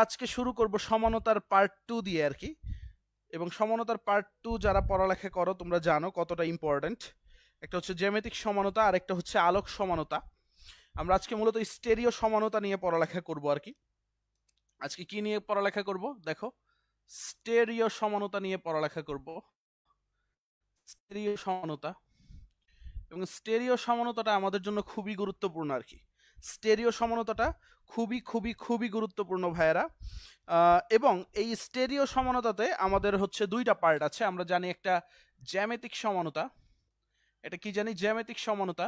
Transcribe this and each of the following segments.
আজকে শুরু করব সমানতার পার্ট 2 দিয়ে আর কি। এবং সমানতার পার্ট 2 যারা পড়ালেখা করো তোমরা জানো কতটা ইম্পর্টেন্ট। একটা হচ্ছে জ্যামিতিক সমানতা আর একটা হচ্ছে আলোক সমানতা। আমরা আজকে মূলত স্টেরিও সমানতা নিয়ে পড়ালেখা করব আর কি। আজকে কি নিয়ে পড়ালেখা করব দেখো, স্টেরিও সমানতা নিয়ে পড়ালেখা করব। স্টেরিও সমানতা, এবং স্টেরিও সমানতাটা আমাদের জন্য খুবই গুরুত্বপূর্ণ আর কি। স্টেরিও সমানতাটা খুবই খুবই খুবই গুরুত্বপূর্ণ ভাইয়েরা। এবং এই স্টেরিও সমানতাতে আমাদের হচ্ছে দুইটা পার্ট আছে। আমরা জানি একটা জ্যামিতিক সমানতা, এটা কি জানি জ্যামিতিক সমানতা,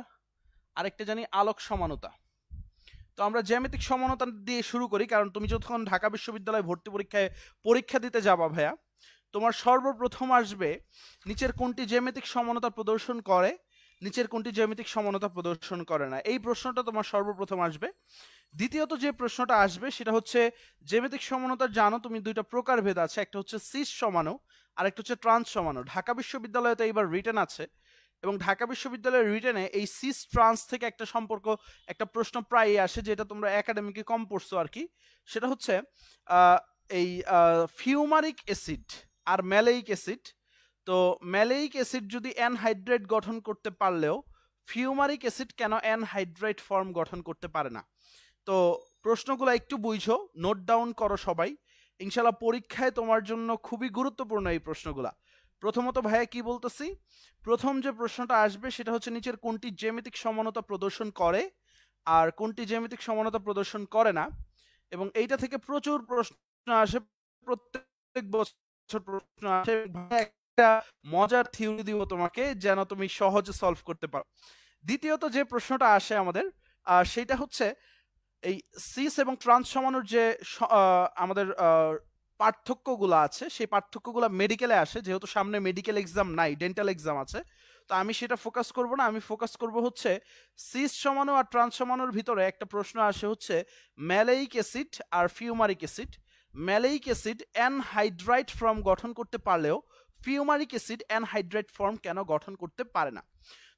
আরেকটা জানি আলোক সমানতা। তো আমরা জ্যামিতিক সমানতা দিয়ে শুরু করি, কারণ তুমি যখন ঢাকা বিশ্ববিদ্যালয়ে ভর্তি পরীক্ষায় পরীক্ষা দিতে যাবা ভাইয়া, তোমার সর্বপ্রথম আসবে নিচের কোনটি জ্যামিতিক সমানতা প্রদর্শন করে, নিচের কোনটি জ্যামিতিক সমানতা প্রদর্শন করে না, এই প্রশ্নটা তোমার সর্বপ্রথম আসবে। দ্বিতীয়ত যে প্রশ্নটা আসবে সেটা হচ্ছে জ্যামিতিক সমানতার জানো তুমি দুইটা প্রকারভেদ আছে, একটা হচ্ছে সিস সমাণু আর একটা হচ্ছে ট্রান্স সমাণু। ঢাকা বিশ্ববিদ্যালয়তে এইবার রিটেন আছে, এবং ঢাকা বিশ্ববিদ্যালয়ের রিটেনে এই সিস ট্রান্স থেকে একটা সম্পর্ক, একটা প্রশ্ন প্রায়ই আসে, যেটা তোমরা একাডেমিকে কম পড়ছো আর কি। সেটা হচ্ছে এই ফিউমারিক অ্যাসিড আর ম্যালেইক অ্যাসিড। তো ম্যালেইক অ্যাসিড যদি অ্যানহাইড্রেট গঠন করতে পারলেও ফিউমারিক অ্যাসিড কেন অ্যানহাইড্রেট ফর্ম গঠন করতে পারে না। তো প্রশ্নগুলো একটু বুঝো, নোট ডাউন করো সবাই, ইনশাল্লাহ পরীক্ষায় তোমার জন্য খুবই গুরুত্বপূর্ণ এই প্রশ্নগুলা। প্রথমত ভাইয়া কি বলতেছি, প্রথম যে প্রশ্নটা আসবে সেটা হচ্ছে নিচের কোনটি জ্যামিতিক সমানতা প্রদর্শন করে আর কোনটি জ্যামিতিক সমানতা প্রদর্শন করে না। এবং এইটা থেকে প্রচুর প্রশ্ন আসে, প্রত্যেক বছর প্রশ্ন আসে। একটা মজার থিওরি দিব তোমাকে যেন তুমি সহজে সলভ করতে পারো। দ্বিতীয়ত যে প্রশ্নটা আসে আমাদের সেটা হচ্ছে এই সিস এবং ট্রান্স সমানুর যে আমাদের পার্থক্যগুলো আছে, সেই পার্থক্যগুলো মেডিকেলে আসে, যেহেতু সামনে মেডিকেল এক্সাম নাই, ডেন্টাল এক্সাম আছে। তো আমি সেটা ফোকাস করব না, আমি ফোকাস করব হচ্ছে সিস সমাণু আর ট্রান্স সমাণুর ভিতরে একটা প্রশ্ন আসে হচ্ছে ম্যালেইক অ্যাসিড আর fumaric acid. Maleic acid anhydride form গঠন করতে পারলেও ফিউমারিক অ্যাসিড অ্যানহাইড্রাইট ফর্ম কেন গঠন করতে পারে না।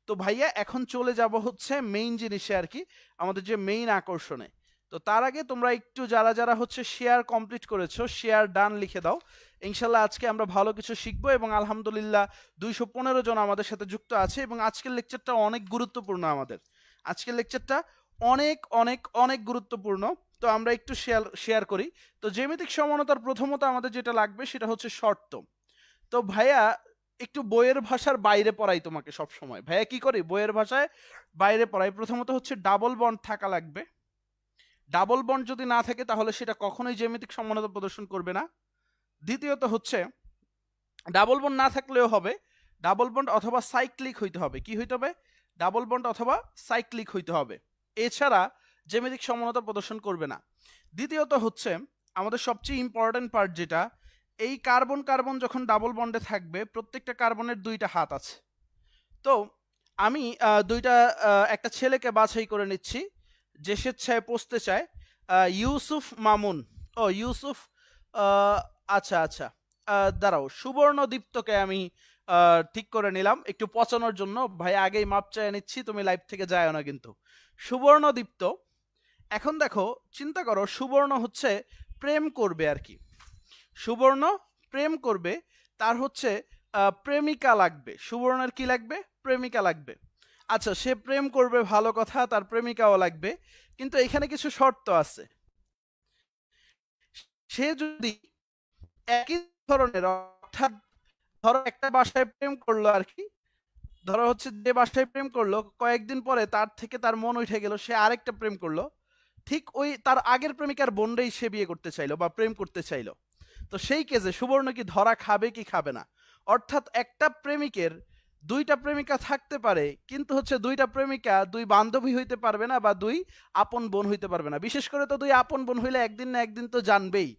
তো ভাইয়া এখন চলে যাব হচ্ছে মেইন জিনিসে আর কি, আমাদের যে মেইন আকর্ষণে। তো তার আগে তোমরা একটু যারা যারা হচ্ছে শেয়ার কমপ্লিট করেছো, শেয়ার ডান লিখে দাও। ইনশাল্লাহ আজকে আমরা ভালো কিছু শিখবো, এবং আলহামদুলিল্লাহ 215 জন আমাদের সাথে যুক্ত আছে, এবং আজকের লেকচারটা অনেক গুরুত্বপূর্ণ আমাদের। আজকের লেকচারটা অনেক অনেক অনেক গুরুত্বপূর্ণ। তো আমরা একটু শেয়ার করি। তো জ্যামিতিক সমানতার প্রথমত আমাদের যেটা লাগবে সেটা হচ্ছে শর্ত। তো ভাইয়া একটু বইয়ের ভাষার বাইরে পড়াই তোমাকে সব সময়। ভাইয়া কি করি, বইয়ের ভাষায় বাইরে পড়াই। প্রথমত হচ্ছে ডাবল বন্ড থাকা লাগবে। ডাবল বন্ড যদি না থাকে তাহলে সেটা কখনোই জ্যামিতিক সমানতা প্রদর্শন করবে না। দ্বিতীয়ত হচ্ছে ডাবল বন্ড না থাকলেও হবে, ডাবল বন্ড অথবা সাইক্লিক হইতে হবে। কি হইতে হবে, ডাবল বন্ড অথবা সাইক্লিক হইতে হবে, এছাড়া জ্যামিতিক সমানতা প্রদর্শন করবে না। দ্বিতীয়ত হচ্ছে আমাদের সবচেয়ে ইম্পর্টেন্ট পার্ট যেটা, এই কার্বন কার্বন যখন ডাবল বন্ডে থাকবে প্রত্যেকটা কার্বনের দুইটা হাত আছে। তো আমি একটা ছেলেকে বাছাই করে নিচ্ছি যে স্বেচ্ছায় পৌঁছতে চায়, ইউসুফ মামুন। ও ইউসুফ, আচ্ছা আচ্ছা, দাঁড়াও, সুবর্ণদীপ্তকে আমি ঠিক করে নিলাম একটু পচানোর জন্য। ভাই আগেই মাপ চাই নিচ্ছি, তুমি লাইভ থেকে যাও না কিন্তু। সুবর্ণদীপ্ত, এখন দেখো চিন্তা করো, সুবর্ণ হচ্ছে প্রেম করবে আর কি, সুবর্ণ প্রেম করবে, তার হচ্ছে প্রেমিকা লাগবে। সুবর্ণের কি লাগবে, প্রেমিকা লাগবে। আচ্ছা, সে প্রেম করবে ভালো কথা, তার প্রেমিকাও লাগবে, কিন্তু এখানে কিছু শর্ত আছে। সে যদি একই ধরনের, অর্থাৎ ধরো একটা বাসায় প্রেম করলো আর কি, ধরো হচ্ছে যে বাসায় প্রেম করলো কয়েকদিন পরে তার থেকে তার মন উঠে গেল, সে আরেকটা প্রেম করলো, ঠিক ওই তার আগের প্রেমিকার বোনটাই সে বিয়ে করতে চাইলো বা প্রেম করতে চাইলো। তো সেই কেসে সুবর্ণ কি ধরা খাবে কি খাবে না? অর্থাৎ একটা প্রেমিকের দুইটা প্রেমিকা থাকতে পারে, কিন্তু হচ্ছে দুইটা প্রেমিকা দুই বান্ধবী হইতে পারবে না বা দুই আপন বোন হইতে পারবে না। বিশেষ করে তো দুই আপন বোন হইলে একদিন না একদিন তো জানবেই।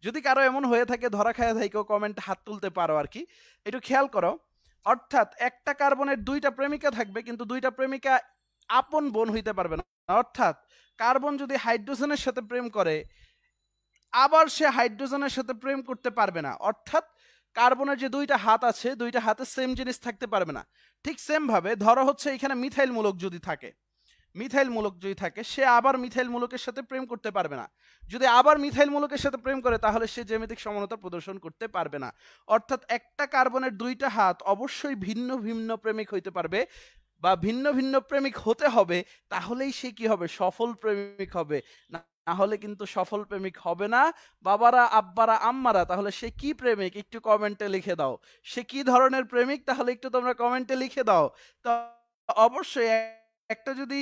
যদি কারো এমন হয়ে থাকে ধরা খায় থাকে, কমেন্টে হাত তুলতে পারো আর কি, একটু খেয়াল করো। অর্থাৎ একটা কার্বনের দুইটা প্রেমিকা থাকবে, কিন্তু দুইটা প্রেমিকা আপন বোন হইতে পারবে না। অর্থাৎ কার্বন যদি হাইড্রোজেনের সাথে প্রেম করে, আবার সে হাইড্রোজেনের সাথে প্রেম করতে পারবে না। অর্থাৎ কার্বনের যে দুইটা হাত আছে, দুইটা হাতে সেম জিনিস থাকতে পারবে না। ঠিক সেম ভাবে ধরো হচ্ছে এখানে মিথাইল মূলক যদি থাকে, মিথাইল মূলক যদি থাকে সে আবার মিথাইল মূলকের সাথে প্রেম করতে পারবে না। যদি আবার মিথাইল মূলকের সাথে প্রেম করে তাহলে সে জ্যামিতিক সমানতা প্রদর্শন করতে পারবে না। অর্থাৎ একটা কার্বনের দুইটা হাত অবশ্যই ভিন্ন ভিন্ন প্রেমিক হইতে পারবে বা ভিন্ন ভিন্ন প্রেমিক হতে হবে, তাহলেই সে কি হবে, সফল প্রেমিক হবে। না হলে কিন্তু সফল প্রেমিক হবে না। বাবারা, আব্বারা, আম্মারা, তাহলে সে কি প্রেমিক একটু কমেন্টে লিখে দাও। সে কি ধরনের প্রেমিক তাহলে একটু তোমরা কমেন্টে লিখে দাও। তো অবশ্যই একটা যদি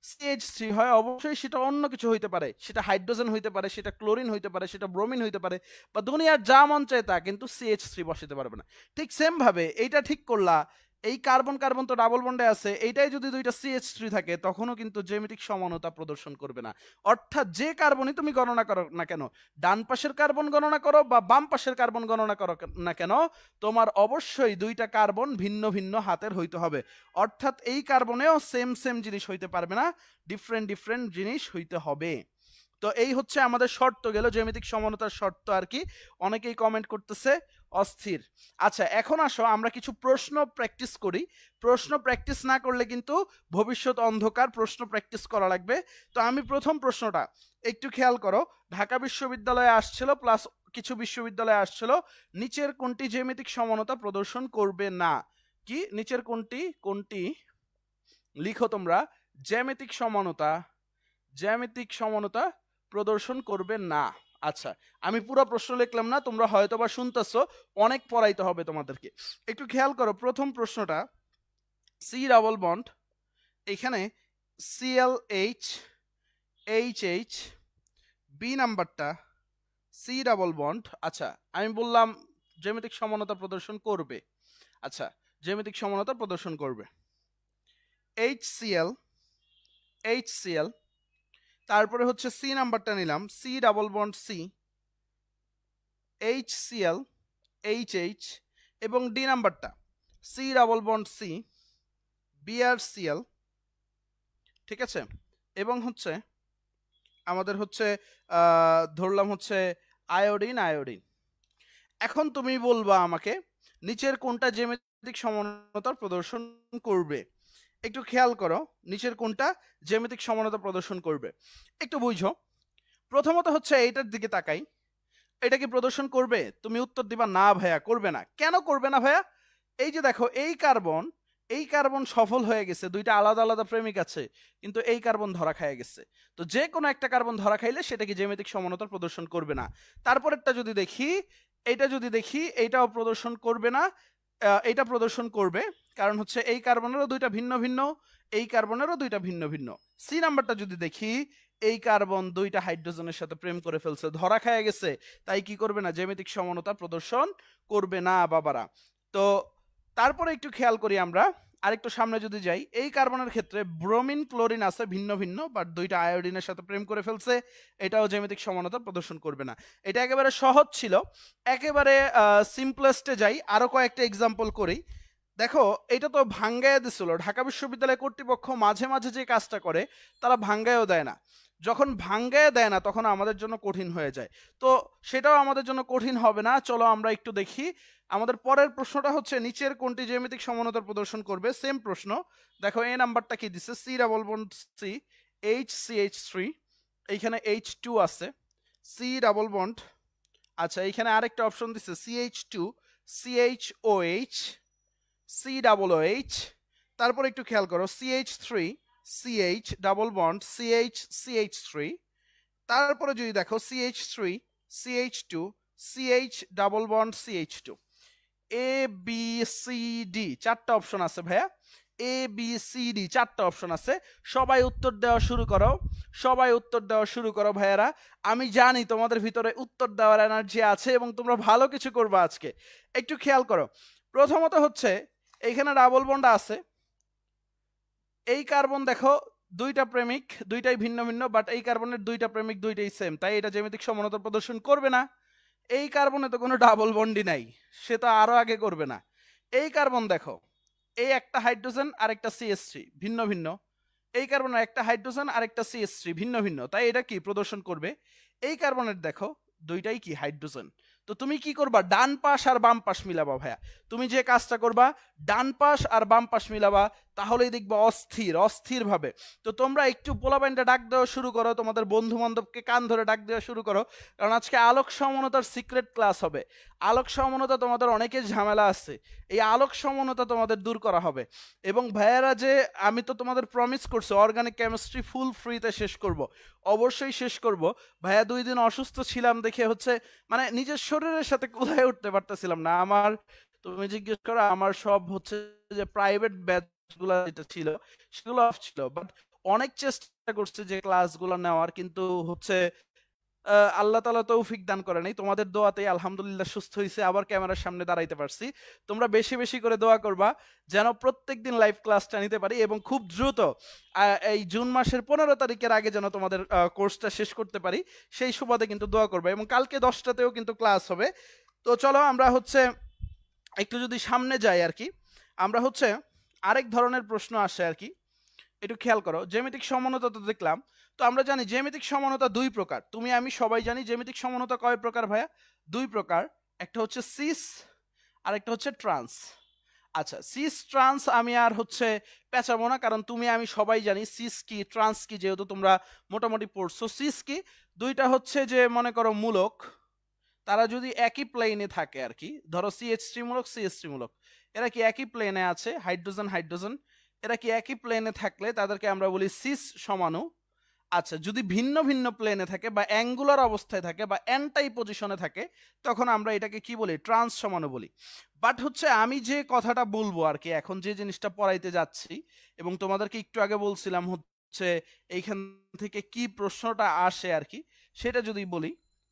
CH3 হয় অবশ্যই সেটা অন্য কিছু হইতে পারে, সেটা হাইড্রোজেন হইতে পারে, সেটা ক্লোরিন হইতে পারে, সেটা ব্রোমিন হইতে পারে, বা দুনিয়ার যা মন চায় তা, কিন্তু CH3 বসাতে পারবে না। ঠিক সেম ভাবে এইটা ঠিক করলা, এই কার্বন কার্বন তো ডাবল বন্ডে আছে, এইটাই যদি দুইটা CH3 থাকে তখনও কিন্তু জ্যামিতিক সমানতা প্রদর্শন করবে না। অর্থাৎ যে কার্বনই তুমি গণনা করো না কেন, ডান পাশের কার্বন গণনা করো বা বাম পাশের কার্বন গণনা করো না কেন, তোমার অবশ্যই দুইটা কার্বন ভিন্ন ভিন্ন হাতের হইতে হবে। অর্থাৎ এই কার্বনেও সেম সেম জিনিস হইতে পারবে না, ডিফারেন্ট ডিফারেন্ট জিনিস হইতে হবে। তো এই হচ্ছে আমাদের শর্ত গেল, জ্যামিতিক সমানতার শর্ত আর কি। অনেকেই কমেন্ট করতেছে অস্থির। আচ্ছা, এখন আসো আমরা কিছু প্রশ্ন প্র্যাকটিস করি। প্রশ্ন প্র্যাকটিস না করলে কিন্তু ভবিষ্যৎ অন্ধকার, প্রশ্ন প্র্যাকটিস করা লাগবে। তো আমি প্রথম প্রশ্নটা একটু খেয়াল করো, ঢাকা বিশ্ববিদ্যালয়ে আসছিল প্লাস কিছু বিশ্ববিদ্যালয়ে আসছিল, নিচের কোনটি জ্যামিতিক সমানতা প্রদর্শন করবে না? কি নিচের কোনটি কোনটি লিখো তোমরা, জ্যামিতিক সমানতা, জ্যামিতিক সমানতা প্রদর্শন করবে না। আচ্ছা, আমি পুরো প্রশ্ন লিখলাম না, তোমরা হয়তো বা শুনতেছো, অনেক পড়াইতে হবে তোমাদেরকে। একটু খেয়াল করো প্রথম প্রশ্নটা, সি ডাবল বন্ড, এখানে ClH HH, বি নাম্বারটা সি ডাবল বন্ড। আচ্ছা, আমি বললাম জ্যামিতিক সমানতা প্রদর্শন করবে। আচ্ছা, জ্যামিতিক সমানতা প্রদর্শন করবে। HCl HCl, তারপরে হচ্ছে সি নাম্বারটা নিলাম, C double bond C, HCl HH, এবং ডি নাম্বারটা C double bond C, BrCl। ঠিক আছে, এবং হচ্ছে আমাদের হচ্ছে ধরলাম হচ্ছে আয়োডিন আয়োডিন। এখন তুমি বলবা আমাকে নিচের কোনটা জ্যামিতিক সমানতার প্রদর্শন করবে। একটু খেয়াল করো, নিচের কোনটা জ্যামিতিক সমানতা প্রদর্শন করবে একটু বুঝো। প্রথমত হচ্ছে এইটার দিকে তাকাই, এটা কি প্রদর্শন করবে? তুমি উত্তর দিবা না ভাইয়া করবে না। কেন করবে না ভাইয়া? এই যে দেখো, এই কার্বন সফল হয়ে গেছে, দুইটা আলাদা আলাদা প্রেমিক আছে, কিন্তু এই কার্বন ধরা খায় গেছে। তো যে কোনো একটা কার্বন ধরা খাইলে সেটা কি জ্যামিতিক সমানতা প্রদর্শন করবে না। তারপরেরটা যদি দেখি, এইটা যদি দেখি, এইটাও প্রদর্শন করবে না, এইটা প্রদর্শন করবে, কারণ হচ্ছে এই কার্বনেরও দুইটা ভিন্ন ভিন্ন, এই কার্বনেরও দুইটা ভিন্ন ভিন্ন। সি নাম্বারটা যদি দেখি, এই কার্বন দুইটা হাইড্রোজেনের সাথে প্রেম করে ফেলছে, ধরা খায় গেছে, তাই কি করবে না, জ্যামিতিক সমানতা প্রদর্শন করবে না বাবারা। তো তারপরে একটু খেয়াল করি আমরা, আরেকটু সামনে যদি যাই, এই কার্বনের ক্ষেত্রে ব্রোমিন ক্লোরিন আছে ভিন্ন ভিন্ন, বাট দুইটা আয়োডিনের সাথে প্রেম করে ফেলছে, এটাও জ্যামিতিক সমানতা প্রদর্শন করবে না। এটা একেবারে সহজ ছিল। একেবারে সিম্পলেস্টে যাই, আরো কয়েকটা এক্সাম্পল করি। দেখো, এটা তো ভাঙ্গায় দিছিল, ঢাকা বিশ্ববিদ্যালয় কর্তৃপক্ষ মাঝে মাঝে যে কাজটা করে, তারা ভাঙ্গায়ও দেয় না। যখন ভাঙ্গায় দেয় না তখন আমাদের জন্য কঠিন হয়ে যায়। তো সেটাও আমাদের জন্য কঠিন হবে না, চলো আমরা একটু দেখি। আমাদের পরের প্রশ্নটা হচ্ছে নিচের কোনটি জ্যামিতিক সমানতা প্রদর্শন করবে। সেম প্রশ্ন, দেখো এ নাম্বারটা কি দিচ্ছে, C double bond C, HCH3, এইখানে H2 আছে, সি ডাবল বন্ড। আচ্ছা, এইখানে আরেকটা অপশন দিচ্ছে CH2 CHOH, C double OH। তারপর একটু খেয়াল করো, CH3 CH double bond CH, তারপরে যদি দেখো CH3 CH2 CH double bond CH2, ABCD চারটা অপশন আছে ভাইয়া, ABCD চারটা অপশন আছে। সবাই উত্তর দেওয়া শুরু করো, সবাই উত্তর দেওয়া শুরু করো ভাইয়ারা। আমি জানি তোমাদের ভিতরে উত্তর দেওয়ার এনার্জি আছে এবং তোমরা ভালো কিছু করবে আজকে। একটু খেয়াল করো, প্রথমত হচ্ছে এইখানে ডাবল বন্ড আছে, এই কার্বন দেখো দুইটা প্রেমিক, দুইটাই ভিন্ন ভিন্ন, বাট এই কার্বনের দুইটা প্রেমিক দুইটাই সেম, তাই এটা জ্যামিতিক সমানতা প্রদর্শন করবে না। এই কার্বনে তো কোনো ডাবল বন্ডই নাই, সে তো আরো আগে করবে না। এই কার্বন দেখো, এই একটা হাইড্রোজেন আর একটা CH3 ভিন্ন ভিন্ন, এই কার্বনের একটা হাইড্রোজেন আর একটা CH3 ভিন্ন ভিন্ন, তাই এটা কি প্রদর্শন করবে। এই কার্বনের দেখো দুইটাই কি হাইড্রোজেন। তো তুমি কি করবা, ডান পাশ আর বাম পাশ মিলাবা ভাইয়া। তুমি যে কাজটা করবা, ডান পাশ আর বাম পাশ মিলাবা, তাহলেই দেখবা অস্থির অস্থির ভাবে। তো তোমরা একটু পোলাপাইনটা ডাক দেওয়া শুরু করো, তোমাদের বন্ধু বান্ধবকে কান ধরে ডাক দেওয়া শুরু করো, কারণ আজকে আলোক সমানতার সিক্রেট ক্লাস হবে। আলোক সমানতা তোমাদের অনেকের ঝামেলা আছে, এই আলোক সমানতা তোমাদের দূর করা হবে। এবং ভাইয়ারা যে আমি তো তোমাদের প্রমিস করছি অর্গানিক কেমিস্ট্রি ফুল ফ্রিতে শেষ করব, অবশ্যই শেষ করব। ভাইয়া 2 দিন অসুস্থ ছিলাম দেখে হচ্ছে মানে নিজের শরীরের সাথে কোথায় উঠতে পারতেছিলাম না। আমার তুমি জিজ্ঞেস করো আমার সব হচ্ছে যে প্রাইভেট ব্যাচগুলো যেটা ছিল সেগুলো অফ ছিল, বাট অনেক চেষ্টা করছে যে ক্লাসগুলো নেওয়ার, কিন্তু হচ্ছে আল্লাহ তাআলা তৌফিক দান করে নাই। তোমাদের দোয়াতেই আলহামদুলিল্লাহ সুস্থ হয়েছে, আবার ক্যামেরার সামনে দাঁড়াইতে পারছি। তোমরা বেশি বেশি করে দোয়া করবা যেন প্রত্যেকদিন লাইভ ক্লাসটা নিতে পারি, এবং খুব দ্রুত এই জুন মাসের 15 তারিখের আগে যেন তোমাদের কোর্সটা শেষ করতে পারি, সেই সুবাদে কিন্তু দোয়া করবা। এবং কালকে 10টাতেও কিন্তু ক্লাস হবে। তো চলো আমরা হচ্ছে একটু যদি সামনে যাই আর কি, আমরা হচ্ছে আরেক ধরনের প্রশ্ন আসে আর কি, একটু খেয়াল করো। জ্যামিতিক সমানতা তো দেখলাম, তো আমরা জানি জ্যামিতিক সমানতা 2 প্রকার, তুমি আমি সবাই জানি। জ্যামিতিক সমানতা কয় প্রকার ভাইয়া? 2 প্রকার, একটা হচ্ছে সিস আর একটা হচ্ছে ট্রান্স। আচ্ছা, সিস ট্রান্স আমি আর হচ্ছে পেঁচাবো না, কারণ তুমি আমি সবাই জানি সিস কি ট্রান্স কি, যেহেতু তোমরা মোটামুটি পড়ছো। সিস কি? দুইটা হচ্ছে যে মনে করো মূলক, তারা যদি একই প্লেনে থাকে আর কি, ধরো CH3 মূলক CH3 মূলক, এরা কি একই প্লেনে আছে, হাইড্রোজেন হাইড্রোজেন, এরা কি একই প্লেনে থাকলে তাদেরকে আমরা বলি সিস সমাণু। আচ্ছা, যদি ভিন্ন ভিন্ন প্লেনে থাকে বা অ্যাঙ্গুলার অবস্থায় থাকে বা অ্যান্টাই পজিশনে থাকে, তখন আমরা এটাকে কি বলি? ট্রান্স সমাণু বলি। বাট হচ্ছে আমি যে কথাটা বলবো আর কি, এখন যে জিনিসটা পড়াইতে যাচ্ছি, এবং তোমাদেরকে একটু আগে বলছিলাম হচ্ছে এইখান থেকে কি প্রশ্নটা আসে আর কি, সেটা যদি বলি,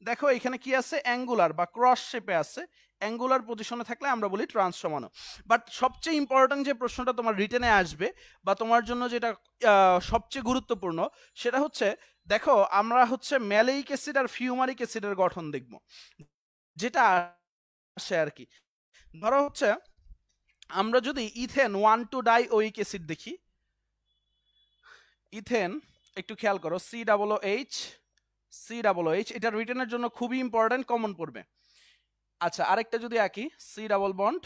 দেখো এখানে কি আছে? অ্যাঙ্গুলার বা ক্রস শেপে আছে, অ্যাঙ্গুলার পজিশনে থাকলে আমরা বলি ট্রান্স সমাণু। বাট সবচেয়ে ইম্পর্টেন্ট যে প্রশ্নটা তোমার রিটেনে আসবে বা তোমার জন্য যেটা সবচেয়ে গুরুত্বপূর্ণ, সেটা হচ্ছে দেখো আমরা হচ্ছে ম্যালেইক অ্যাসিড আর ফিউমারিক অ্যাসিডের গঠন দেখব, যেটা আসে আর কি। ধরো হচ্ছে আমরা যদি ইথেন 1,2-ডাইওয়িক অ্যাসিড দেখি, ইথেন একটু খেয়াল করো, COOH, এটা রিটেনের জন্য খুবই ইম্পর্টেন্ট, কমন পড়বে। আচ্ছা, আরেকটা যদি আঁকি, C double bond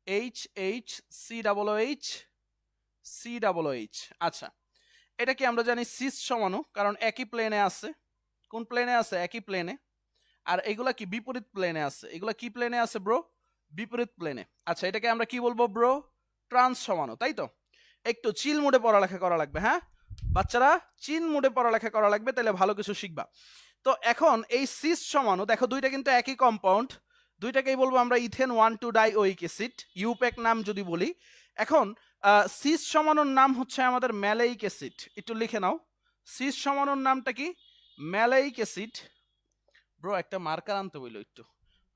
H COOH। আচ্ছা, এটা কি আমরা জানি সিস সমাণু, কারণ একই প্লেনে আছে। কোন প্লেনে আছে? একই প্লেনে। আর এগুলা কি বিপরীত প্লেনে আছে? এগুলা কি প্লেনে আছে ব্রো? বিপরীত প্লেনে। আচ্ছা, এটাকে আমরা কি বলবো ব্রো? ট্রান্স সমাণু, তাই তো? একটু চিল মুডে পড়ালেখা করা লাগবে, হ্যাঁ বাচ্চারা, চিল মুডে পড়ালেখা করা লাগবে, তাহলে ভালো কিছু শিখবা। তো এখন এই সিস সমাণু দেখো, দুইটা কিন্তু একই কম্পাউন্ড, দুইটাকেই বলবো আমরা ইথেন 1,2-ডাইওয়িক অ্যাসিড, ইউপ্যাক নাম যদি বলি। এখন সিস সমাণুর নাম হচ্ছে আমাদের ম্যালেইক অ্যাসিড, একটু লিখে নাও। সিস সমাণুর নামটা কি? Maleic acid. ব্রো একটা মার্কার আনতে বললো, একটু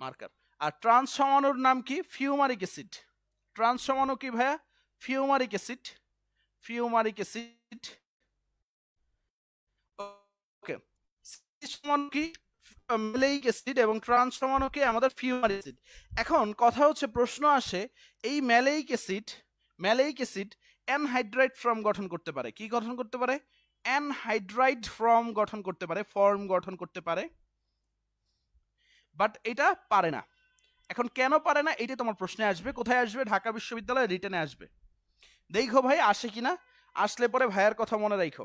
মার্কার। আর ট্রান্স সমাণুর নাম কি? Fumaric acid. ট্রান্স সমাণু কি ভাইয়া? Fumaric acid. ফিউমারিক অ্যাসিড, ওকে। সিস সমাণু কি? ম্যালেইক অ্যাসিড, এবং ট্রান্স সমাণু কি? আমাদের ফিউমারিক অ্যাসিড। এখন কথা হচ্ছে, প্রশ্ন আসে, এই ম্যালেইক অ্যাসিড অ্যানহাইড্রাইড ফর্ম গঠন করতে পারে। কি গঠন করতে পারে? অ্যানহাইড্রাইড ফর্ম গঠন করতে পারে, ফর্ম গঠন করতে পারে, বাট এটা পারে না। এখন কেন পারে না, এটা তোমার প্রশ্নে আসবে। কোথায় আসবে? ঢাকা বিশ্ববিদ্যালয়ে রিটেনে আসবে। দেখো ভাই আসে কিনা, আসলে পরে ভাইয়ের কথা মনে রাখো,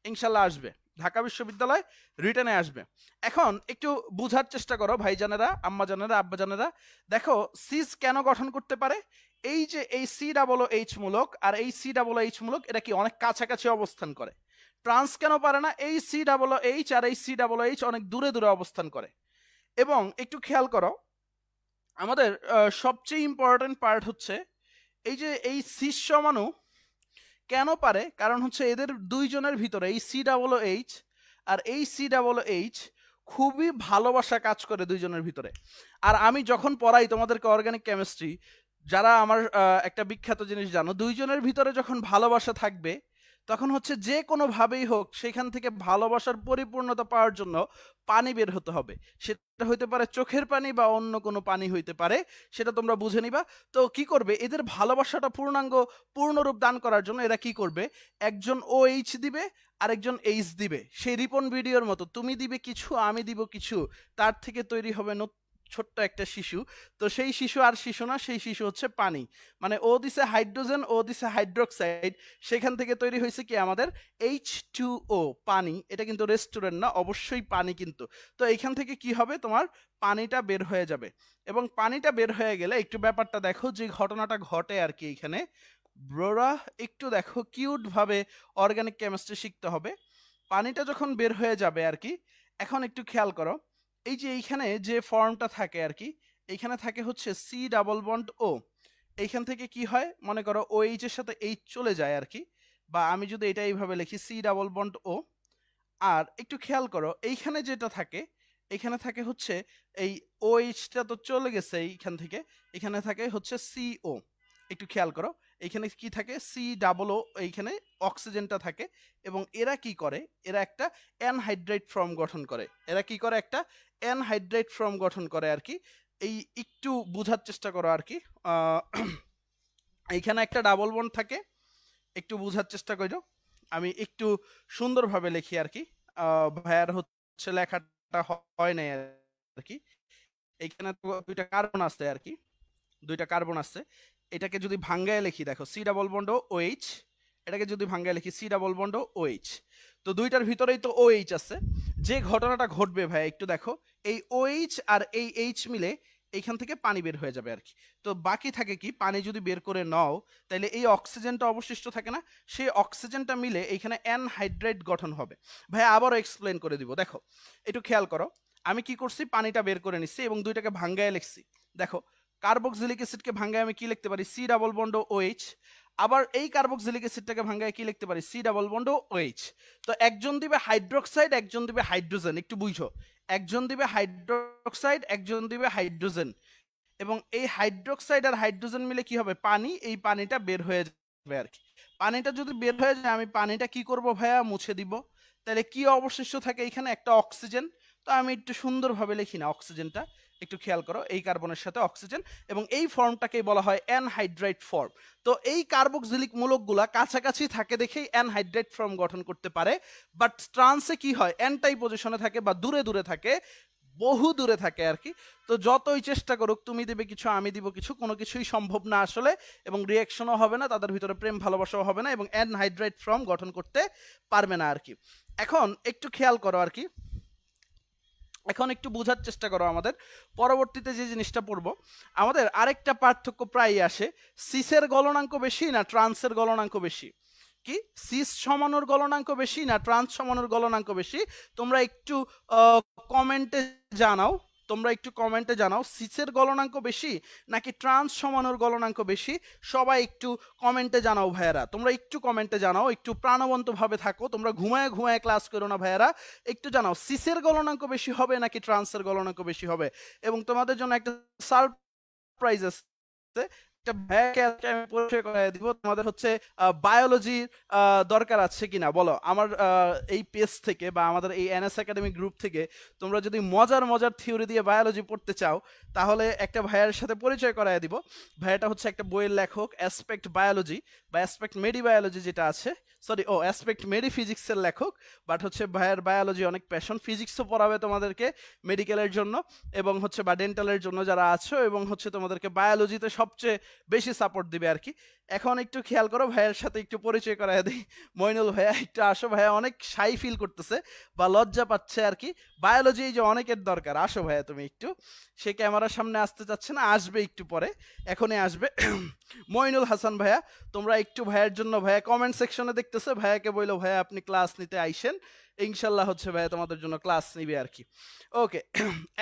ইনশাল্লাহ আসবে, ঢাকা বিশ্ববিদ্যালয় রিটেনে আসবে। এখন একটু বুঝার চেষ্টা করো ভাইজানেরা, আম্মাজানেরা, আব্বাজানেরা। দেখো সিস কেন গঠন করতে পারে? এই যে এই COOH মূলক আর এই COOH মূলক, এটা কি অনেক কাছাকাছি অবস্থান করে। ট্রান্স কেন পারে না? এই COOH আর এই COOH অনেক দূরে দূরে অবস্থান করে। এবং একটু খেয়াল করো, আমাদের সবচেয়ে ইম্পর্টেন্ট পার্ট হচ্ছে এই যে এই সিস সমাণু কেন পারে, কারণ হচ্ছে এদের দুইজনের ভিতরে এই COOH আর এই COOH খুবই ভালোবাসা কাজ করে দুইজনের ভিতরে। আর আমি যখন পড়াই তোমাদেরকে অর্গানিক কেমিস্ট্রি, যারা আমার একটা বিখ্যাত জিনিস জানো, দুইজনের ভিতরে যখন ভালোবাসা থাকবে, তখন হচ্ছে যে কোনোভাবেই হোক সেখান থেকে ভালোবাসার পরিপূর্ণতা পাওয়ার জন্য পানি বের হতে হবে। সেটা হইতে পারে চোখের পানি বা অন্য কোনো পানি হইতে পারে, সেটা তোমরা বুঝে নিবা। তো কি করবে, এদের ভালোবাসাটা পূর্ণরূপ দান করার জন্য এরা কি করবে, একজন OH দিবে আরেকজন H দিবে। সেই রিপন ভিডিওর মতো, তুমি দিবে কিছু আমি দিব কিছু, তার থেকে তৈরি হবে ছোট্ট একটা শিশু, তো সেই শিশু আর শিশু না, সেই শিশু হচ্ছে পানি। মানে ও দিছে হাইড্রোজেন, ও দিছে হাইড্রোক্সাইড, সেখান থেকে তৈরি হয়েছে কি আমাদের H2O, পানি। এটা কিন্তু রেস্টুরেন্ট না, অবশ্যই পানি কিন্তু। তো এইখান থেকে কি হবে, তোমার পানিটা বের হয়ে যাবে। এবং পানিটা বের হয়ে গেলে একটু ব্যাপারটা দেখো, যে ঘটনাটা ঘটে আর কি এখানে, ব্রোরা একটু দেখো কিউট ভাবে অর্গানিক কেমিস্ট্রি শিখতে হবে। পানিটা যখন বের হয়ে যাবে আর কি, এখন একটু খেয়াল করো, এই যে এইখানে যে ফর্মটা থাকে আর কি, এইখানে থাকে হচ্ছে সি ডাবল বন্ড ও। এইখান থেকে কি হয়, মনে করো ও এইচ এর সাথে এইচ চলে যায় আর কি, বা আমি যদি এটা এইভাবে লিখি সি ডাবল বন্ড ও। আর একটু খেয়াল করো এইখানে যেটা থাকে, এখানে থাকে হচ্ছে এই ও এইচটা তো চলে গেছে এইখান থেকে, এখানে থাকে হচ্ছে সিও। একটু খেয়াল করো এইখানে কি থাকে, সি ডাবল ও, এইখানে অক্সিজেনটা থাকে। এবং এরা কি করে, এরা একটা অ্যানহাইড্রেট ফর্ম গঠন করে। এরা কি করে, একটা অ্যানহাইড্রেট ফর্ম গঠন করে আর কি। এই একটু বোঝার চেষ্টা করো আর কি। এইখানে একটা ডাবল বন্ড থাকে, একটু বোঝার চেষ্টা করো। আমি একটু সুন্দরভাবে লিখি আর কি, ভাইয়ার হচ্ছে লেখাটা হয় নাই আর কি। এইখানে তো দুইটা কার্বন আছে আর কি, দুইটা কার্বন আছে। এটাকে যদি ভাঙ্গায় লিখি, দেখো C double bond O H, এটাকে যদি ভাঙ্গায় লিখি C double bond O H, তো দুইটার ভিতরেই তো ও এইচ আছে। যে ঘটনাটা ঘটবে ভাই একটু দেখো, এই ও এইচ আর এই এইচ মিলে এইখান থেকে পানি বের হয়ে যাবে আর কি। তো বাকি থাকে কি, পানি যদি বের করে নাও তাহলে এই অক্সিজেনটা অবশিষ্ট থাকে না, সেই অক্সিজেনটা মিলে এইখানে অ্যানহাইড্রেট গঠন হবে। ভাই আবারও এক্সপ্লেন করে দিব, দেখো একটু খেয়াল করো। আমি কি করছি, পানিটা বের করে নিচ্ছি এবং দুইটাকে ভাঙ্গায় লিখছি। দেখো কার্বক্সিলিক অ্যাসিডকে ভাঙ্গায় আমি কি লিখতে পারি, C double bond O H. আবার এই কার্বক্সিলিক অ্যাসিডটাকে ভাঙ্গায় কি লিখতে পারি, C double bond O H. তো একজন দিবে হাইড্রোক্সাইড, একজন দিবে হাইড্রোজেন, একটু বুঝো, একজন দিবে হাইড্রোক্সাইড, একজন দিবে হাইড্রোজেন। এবং এই হাইড্রোক্সাইড আর হাইড্রোজেন মিলে কি হবে, পানি। এই পানিটা বের হয়ে যাবে আর কি। পানিটা যদি বের হয়ে যায়, আমি পানিটা কি করব ভাইয়া, মুছে দিব। তাহলে কি অবশিষ্ট থাকে এখানে, একটা অক্সিজেন। তো আমি একটু সুন্দরভাবে লিখি না অক্সিজেনটা, একটু খেয়াল করো, এই কার্বনের সাথে অক্সিজেন, এবং এই ফর্মটাকেই বলা হয় অ্যানহাইড্রাইট ফর্ম। তো এই কার্বক্সিলিক মূলকগুলা কাছাকাছি থাকে দেখেই অ্যানহাইড্রাইট ফর্ম গঠন করতে পারে। বাট ট্রান্সে কি হয়, অ্যান্টাই পজিশনে থাকে বা দূরে দূরে থাকে, বহু দূরে থাকে আর কি। তো যতই চেষ্টা করুক, তুমি দিবে কিছু আমি দিব কিছু, কোনো কিছুই সম্ভব না আসলে, এবং রিয়াকশনও হবে না, তাদের ভিতরে প্রেম ভালোবাসাও হবে না, এবং অ্যানহাইড্রাইট ফর্ম গঠন করতে পারবে না আর কি। এখন একটু খেয়াল করো আর কি, এখন একটু বোঝার চেষ্টা করো। আমাদের পরবর্তীতে যে জিনিসটা পড়বো, আমাদের আরেকটা পার্থক্য প্রায়ই আসে, সিসের গলনাঙ্ক বেশি না ট্রান্সের গলনাঙ্ক বেশি। কি সিস সমানুর গলনাঙ্ক বেশি না ট্রান্স সমানুর গলনাঙ্ক বেশি? তোমরা একটু কমেন্টে জানাও, তোমরা একটু কমেন্টে জানাও সিসের গলনাঙ্ক বেশি নাকি ট্রান্স সমানুর গলনাঙ্ক বেশি। সবাই একটু কমেন্টে জানাও ভাইয়েরা, তোমরা একটু কমেন্টে জানাও, একটু প্রাণবন্ত ভাবে থাকো, তোমরা ঘুমায় ঘুমায় ক্লাস করো না ভাইয়েরা। একটু জানাও সিসের গলনাঙ্ক বেশি হবে নাকি ট্রান্সের গলনাঙ্ক বেশি হবে। এবং তোমাদের জন্য একটা সারপ্রাইজ আছে, একটা ভাইয়াকে আজকে আমি পরিচয় করায় দিব। তোমাদের হচ্ছে বায়োলজি দরকার আছে কিনা বলো, আমার এই পেজ থেকে বা আমাদের এই এনএস একাডেমি গ্রুপ থেকে তোমরা যদি মজার মজার থিওরি দিয়ে বায়োলজি পড়তে চাও, তাহলে একটা ভাইয়ার সাথে পরিচয় করায় দিব। ভাইয়াটা হচ্ছে একটা বইয়ের লেখক, অ্যাসপেক্ট বায়োলজি বা অ্যাসপেক্ট মেডি বায়োলজি যেটা আছে, সরি অ্যাসপেক্ট মেডি ফিজিক্সের লেখক। বাট হচ্ছে ভাইয়ের বায়োলজি অনেক প্যাশন, ফিজিক্সও পড়াবে তোমাদেরকে মেডিকেলের জন্য, এবং হচ্ছে বা ডেন্টালের জন্য যারা আছো, এবং হচ্ছে তোমাদেরকে বায়োলজিতে সবচেয়ে বেশি সাপোর্ট দিবে আর কি। এখন একটু খেয়াল করো, ভাইয়ের সাথে একটু পরিচয় করায় দিই। মইনুল ভাইয়া একটু আসো, ভাইয়া অনেক শাই ফিল করতেছে বা লজ্জা পাচ্ছে আর কি। বায়োলজি যে অনেকের দরকার, আসো ভাইয়া তুমি একটু। সে ক্যামেরার সামনে আসতে চাচ্ছে না, আসবে একটু পরে, এখনই আসবে। মইনুল হাসান ভাইয়া, তোমরা একটু ভাইয়ের জন্য, ভাইয়া কমেন্ট সেকশনে দেখতেছে, ভাইয়াকে বললো ভাইয়া আপনি ক্লাস নিতে আইসেন, ইনশাল্লাহ হচ্ছে ভাইয়া তোমাদের জন্য ক্লাস নিবে আর কি। ওকে,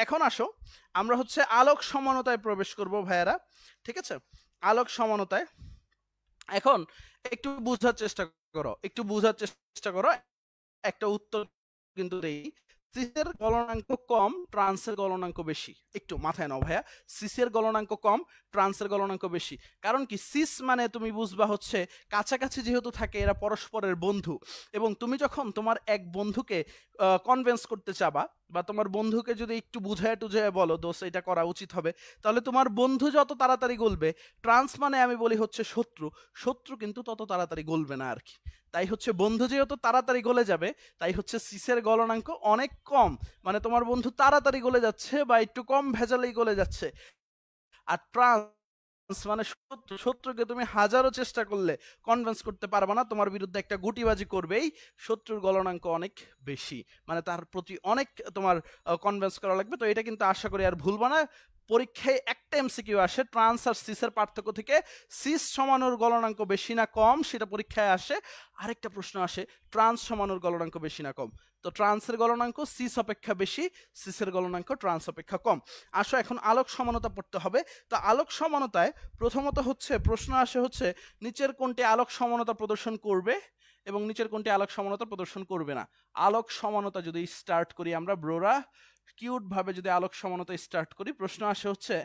এখন আসো আমরা হচ্ছে আলোক সমানতায় প্রবেশ করব ভাইয়ারা, ঠিক আছে? আলোক সমানতায় এখন একটু বোঝার চেষ্টা করো, একটু বোঝার চেষ্টা করো। একটা উত্তর কিন্তু দেই, সিসের গলনাঙ্ক কম ট্রান্সের গলনাঙ্ক বেশি। একটু মাথায় নাও ভাইয়া, সিসের গলনাঙ্ক কম ট্রান্সের গলনাঙ্ক বেশি। কারণ কি, সিস মানে তুমি বুঝবা হচ্ছে কাছাকাছি যেহেতু থাকে, এরা পরস্পরের বন্ধু। এবং তুমি যখন তোমার এক বন্ধুকে কনভিন্স করতে চাবা বা তোমার বন্ধুকে যদি একটু বুঝায় টুঝায় বলো দোস্ত এটা করা উচিত হবে, তাহলে তোমার বন্ধু যত তাড়াতাড়ি গলবে, ট্রান্স মানে আমি বলি হচ্ছে শত্রু, শত্রু কিন্তু তত তাড়াতাড়ি গলবে না আর কি। তাই হচ্ছে বন্ধু যেহেতু তাড়াতাড়ি গলে যাবে, তাই হচ্ছে সিসের গলনাঙ্ক অনেক কম। মানে তোমার বন্ধু তাড়াতাড়ি গলে যাচ্ছে বা একটু কম ভেজালেই গলে যাচ্ছে। আর ট্রান্স মানে শত্রুকে তুমি হাজারো চেষ্টা করলে কনভিন্স করতে পারবে না, তোমার বিরুদ্ধে একটা গুটিবাজি করবেই, শত্রুর গলনাঙ্ক অনেক বেশি, মানে তার প্রতি অনেক তোমার কনভিন্স করা লাগবে। তো এটা কিন্তু আশা করি আর ভুলবা না। পরীক্ষায় একটা এমসিকিউ আসে ট্রান্স আর সিসের পার্থক্য থেকে, সিস সমানুর গলনাঙ্ক বেশি না কম সেটা পরীক্ষায় আসে। আরেকটা প্রশ্ন আসে ট্রান্স সমানুর গলনাঙ্ক বেশি না কম, তো ট্রান্সের গলনাঙ্ক সিস অপেক্ষা বেশি, সিসের গলনাঙ্ক ট্রান্স অপেক্ষা কম। আসো এখন আলোক সমানতা পড়তে হবে। তো আলোক সমানতায় প্রথমত হচ্ছে প্রশ্ন আসে হচ্ছে নিচের কোনটি আলোক সমানতা প্রদর্শন করবে এবং নিচের কোনটি আলোক সমানতা প্রদর্শন করবে না। আলোক সমানতা যদি স্টার্ট করি আমরা ব্রোরা কিউট ভাবে যদি আলোক সমানতা স্টার্ট করি, প্রশ্ন আসে হচ্ছে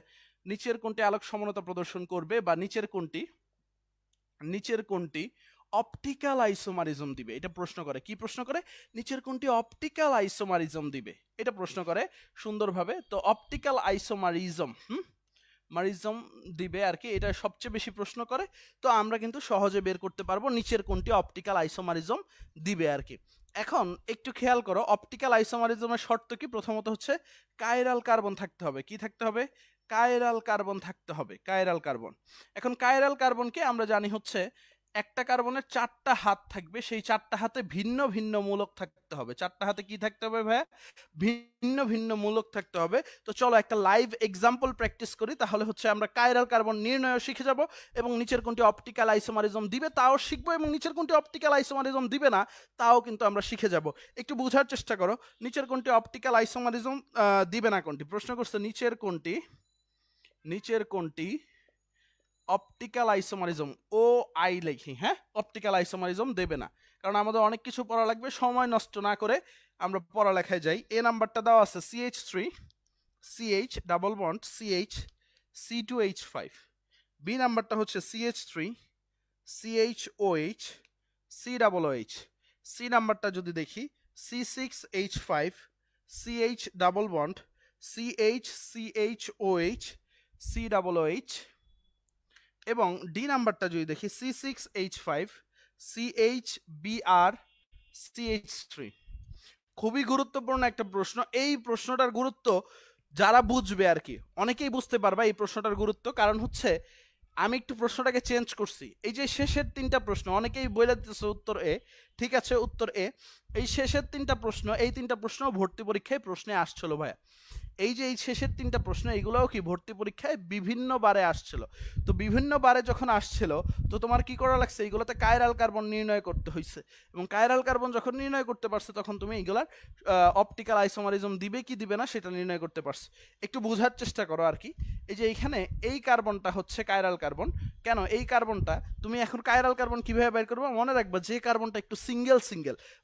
নিচের কোনটি আলোক সমানতা প্রদর্শন করবে বা নিচের কোনটি অপটিক্যাল আইসোমারিজম দিবে, এটা প্রশ্ন করে। কি প্রশ্ন করে? নিচের কোনটি অপটিক্যাল আইসোমারিজম দিবে, এটা প্রশ্ন করে সুন্দরভাবে। তো অপটিক্যাল আইসোমারিজম মারিজম দিবে আর কি, এটা সবচেয়ে বেশি প্রশ্ন করে। তো আমরা কিন্তু সহজে বের করতে পারবো নিচের কোনটি অপটিক্যাল আইসোমারিজম দিবে আর কি। এখন একটু খেয়াল করো অপটিক্যাল আইসোমারিজমের শর্ত কি? প্রথমত হচ্ছে কাইরাল কার্বন থাকতে হবে। কি থাকতে হবে? কাইরাল কার্বন থাকতে হবে, কাইরাল কার্বন। এখন কাইরাল কার্বনকে আমরা জানি হচ্ছে একটা কার্বনের 4টা হাত থাকবে, সেই 4টা হাতে ভিন্ন ভিন্ন মূলক থাকতে হবে। 4টা হাতে কি থাকতে হবে ভাইয়া? ভিন্ন ভিন্ন মূলক থাকতে হবে। তো চলো একটা লাইভ এক্সাম্পল প্র্যাকটিস করি, তাহলে হচ্ছে আমরা কাইরাল কার্বন নির্ণয় শিখে যাব এবং নিচের কোনটি অপটিক্যাল আইসোমারিজম দিবে তাও শিখবো, এবং নিচের কোনটি অপটিক্যাল আইসোমারিজম দিবে না তাও কিন্তু আমরা শিখে যাব। একটু বোঝার চেষ্টা করো, নিচের কোনটি অপটিক্যাল আইসোমারিজম দিবে না কোনটি? প্রশ্ন করছে নিচের কোনটি অপটিক্যাল আইসোমারিজম, ও আই লিখি, হ্যাঁ, অপটিক্যাল আইসোমারিজম দেবে না। কারণ আমাদের অনেক কিছু পড়া লাগবে, সময় নষ্ট না করে আমরা পড়ালেখায় যাই। এ নাম্বারটা দেওয়া আছে CH3 CH double bond CH C2H5। B নাম্বারটা হচ্ছে CH3 CHOH COOH। সি নাম্বারটা যদি দেখি C6H5 CH double bond CHCHOH COOH। এবং ডি নাম্বারটা যদি দেখি C6H5 CHBr CH3। খুবই গুরুত্বপূর্ণ একটা প্রশ্ন। এই প্রশ্নটার গুরুত্ব যারা বুঝবে আর কি, অনেকেই বুঝতে পারবে এই প্রশ্নটার গুরুত্ব। কারণ হচ্ছে আমি একটু প্রশ্নটাকে চেঞ্জ করছি। এই যে শেষের 3টা প্রশ্ন অনেকেই বলে দিতেছে উত্তর এ, ঠিক আছে উত্তর এ। এই শেষের 3টা প্রশ্ন, এই 3টা প্রশ্ন ভর্তি পরীক্ষায় প্রশ্নে আসছিল ভাইয়া। এই যে এই শেষের 3টা প্রশ্ন এগুলোও কি ভর্তি পরীক্ষায় বিভিন্ন বারে আসছিল। তো বিভিন্ন বারে যখন আসছিল তো তোমার কি করা লাগছে? এইগুলোতে কাইরাল কার্বন নির্ণয় করতে হয়েছে, এবং কাইরাল কার্বন যখন নির্ণয় করতে পারছে তখন তুমি এইগুলার অপটিক্যাল আইসোমারিজম দিবে কি দিবে না সেটা নির্ণয় করতে পারছো। একটু বোঝার চেষ্টা করো আর কি। এই যে এইখানে এই কার্বনটা হচ্ছে কাইরাল কার্বন। কেন এই কার্বনটা তুমি এখন কাইরাল কার্বন কিভাবে বের করবে? মনে রাখবা যে কার্বনটা একটু সিঙ্গেল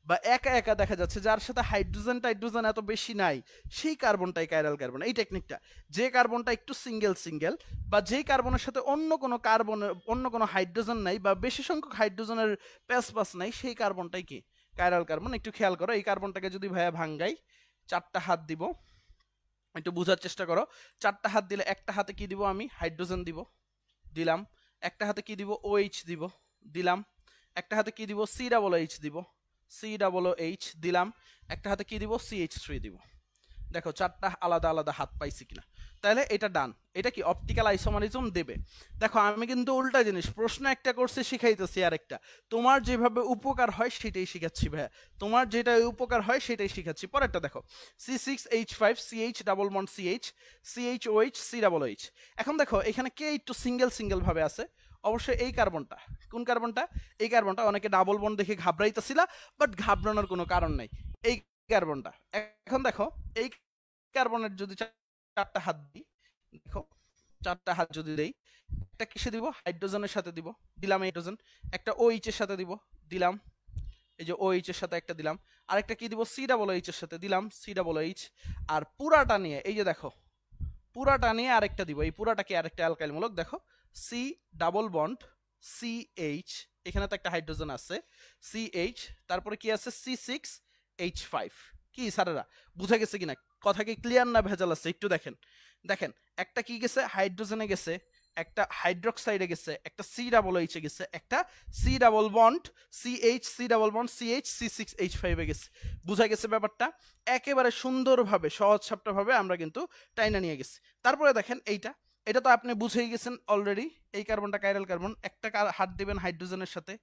বা একা একা দেখা যাচ্ছে, যার সাথে হাইড্রোজেন টাইড্রোজেন এত বেশি নাই, সেই কার্বনটাই কাইরাল কার্বন। এই টেকনিকটা, যে কার্বনটা একটু সিঙ্গেল বা যেই কার্বনের সাথে অন্য কোনো হাইড্রোজেন নাই বা বেশি সংখ্যক হাইড্রোজেনের প্যাস নাই, সেই কার্বনটাই কি কাইরাল কার্বন। একটু খেয়াল করো এই কার্বনটাকে যদি ভাইয়া ভাঙ্গাই, 4টা হাত দিব, একটু বোঝার চেষ্টা করো। 4টা হাত দিলে একটা হাতে কি দিব? আমি হাইড্রোজেন দিব, দিলাম। একটা হাতে কি দিব? OH দিব, দিলাম। একটা হাতে কি দিব? COOH দিব, COOH দিলাম। একটা হাতে কি দিব? CH3 দিব। দেখো 4টা আলাদা আলাদা হাত পাইছি কিনা। তাহলে এটা ডান। এটা কি অপটিক্যাল আইসোমারিজম দেবে। দেখো আমি কিন্তু উল্টা জিনিস, প্রশ্ন একটা করছি শিখাইতেছি আরেকটা। তোমার যেভাবে উপকার হয় সেটাই শিখাচ্ছি ভাইয়া, তোমার যেটা উপকার হয় সেটাই শিখাচ্ছি। পরেরটা দেখো C6H5 CH double bond CH CHOH COOH। এখন দেখো এখানে কে একটু সিঙ্গেল ভাবে আছে? অবশ্যই এই কার্বনটা। কোন কার্বনটা? এই কার্বনটা। অনেকে ডাবল বন্ড দেখে ঘাবড়াইতেছিলা, বাট ঘাবড়ানোর কোনো কারণ নাই। এই কার্বনটা। এখন দেখো এই কার্বনের যদি 4টা হাত দিই, দেখো 4টা হাত যদি দেই, একটা কিসে দিব? হাইড্রোজেনের সাথে দিব, দিলাম হাইড্রোজেন। একটা OH এর সাথে দিব, দিলাম। এই যে OH এর সাথে একটা দিলাম। আরেকটা কি দিব? COOH এর সাথে দিলাম, COOH। আর পুরাটা নিয়ে এই যে দেখো, পুরাটা নিয়ে আরেকটা দিব। এই পুরাটা কি আরেকটা অ্যালকাইল মূলক। দেখো C ডাবল বন্ড CH, এখানে তো একটা হাইড্রোজেন আছে CH, তারপরে কি আছে? C6H5। কি স্যারেরা বুঝা গেছে কিনা, কথা কি ক্লিয়ার না ভেজাল আছে একটু দেখেন। দেখেন একটা কি গেছে হাইড্রোজেনে গেছে, একটা হাইড্রোক্সাইডে গেছে, একটা সি ডাবল এইচে গেছে, একটা C double bond CH C double bond CH C6H5 এ গেছে। বুঝা গেছে ব্যাপারটা? একেবারে সুন্দরভাবে সহজ সাপটাভাবে আমরা কিন্তু টাইনা নিয়ে গেছি। তারপরে দেখেন এইটা, এটা তো আপনি বুঝেই গেছেন অলরেডি। এই কার্বনটা কাইরাল কার্বন, একটা হাত দিবেন হাইড্রোজেনের সাথে,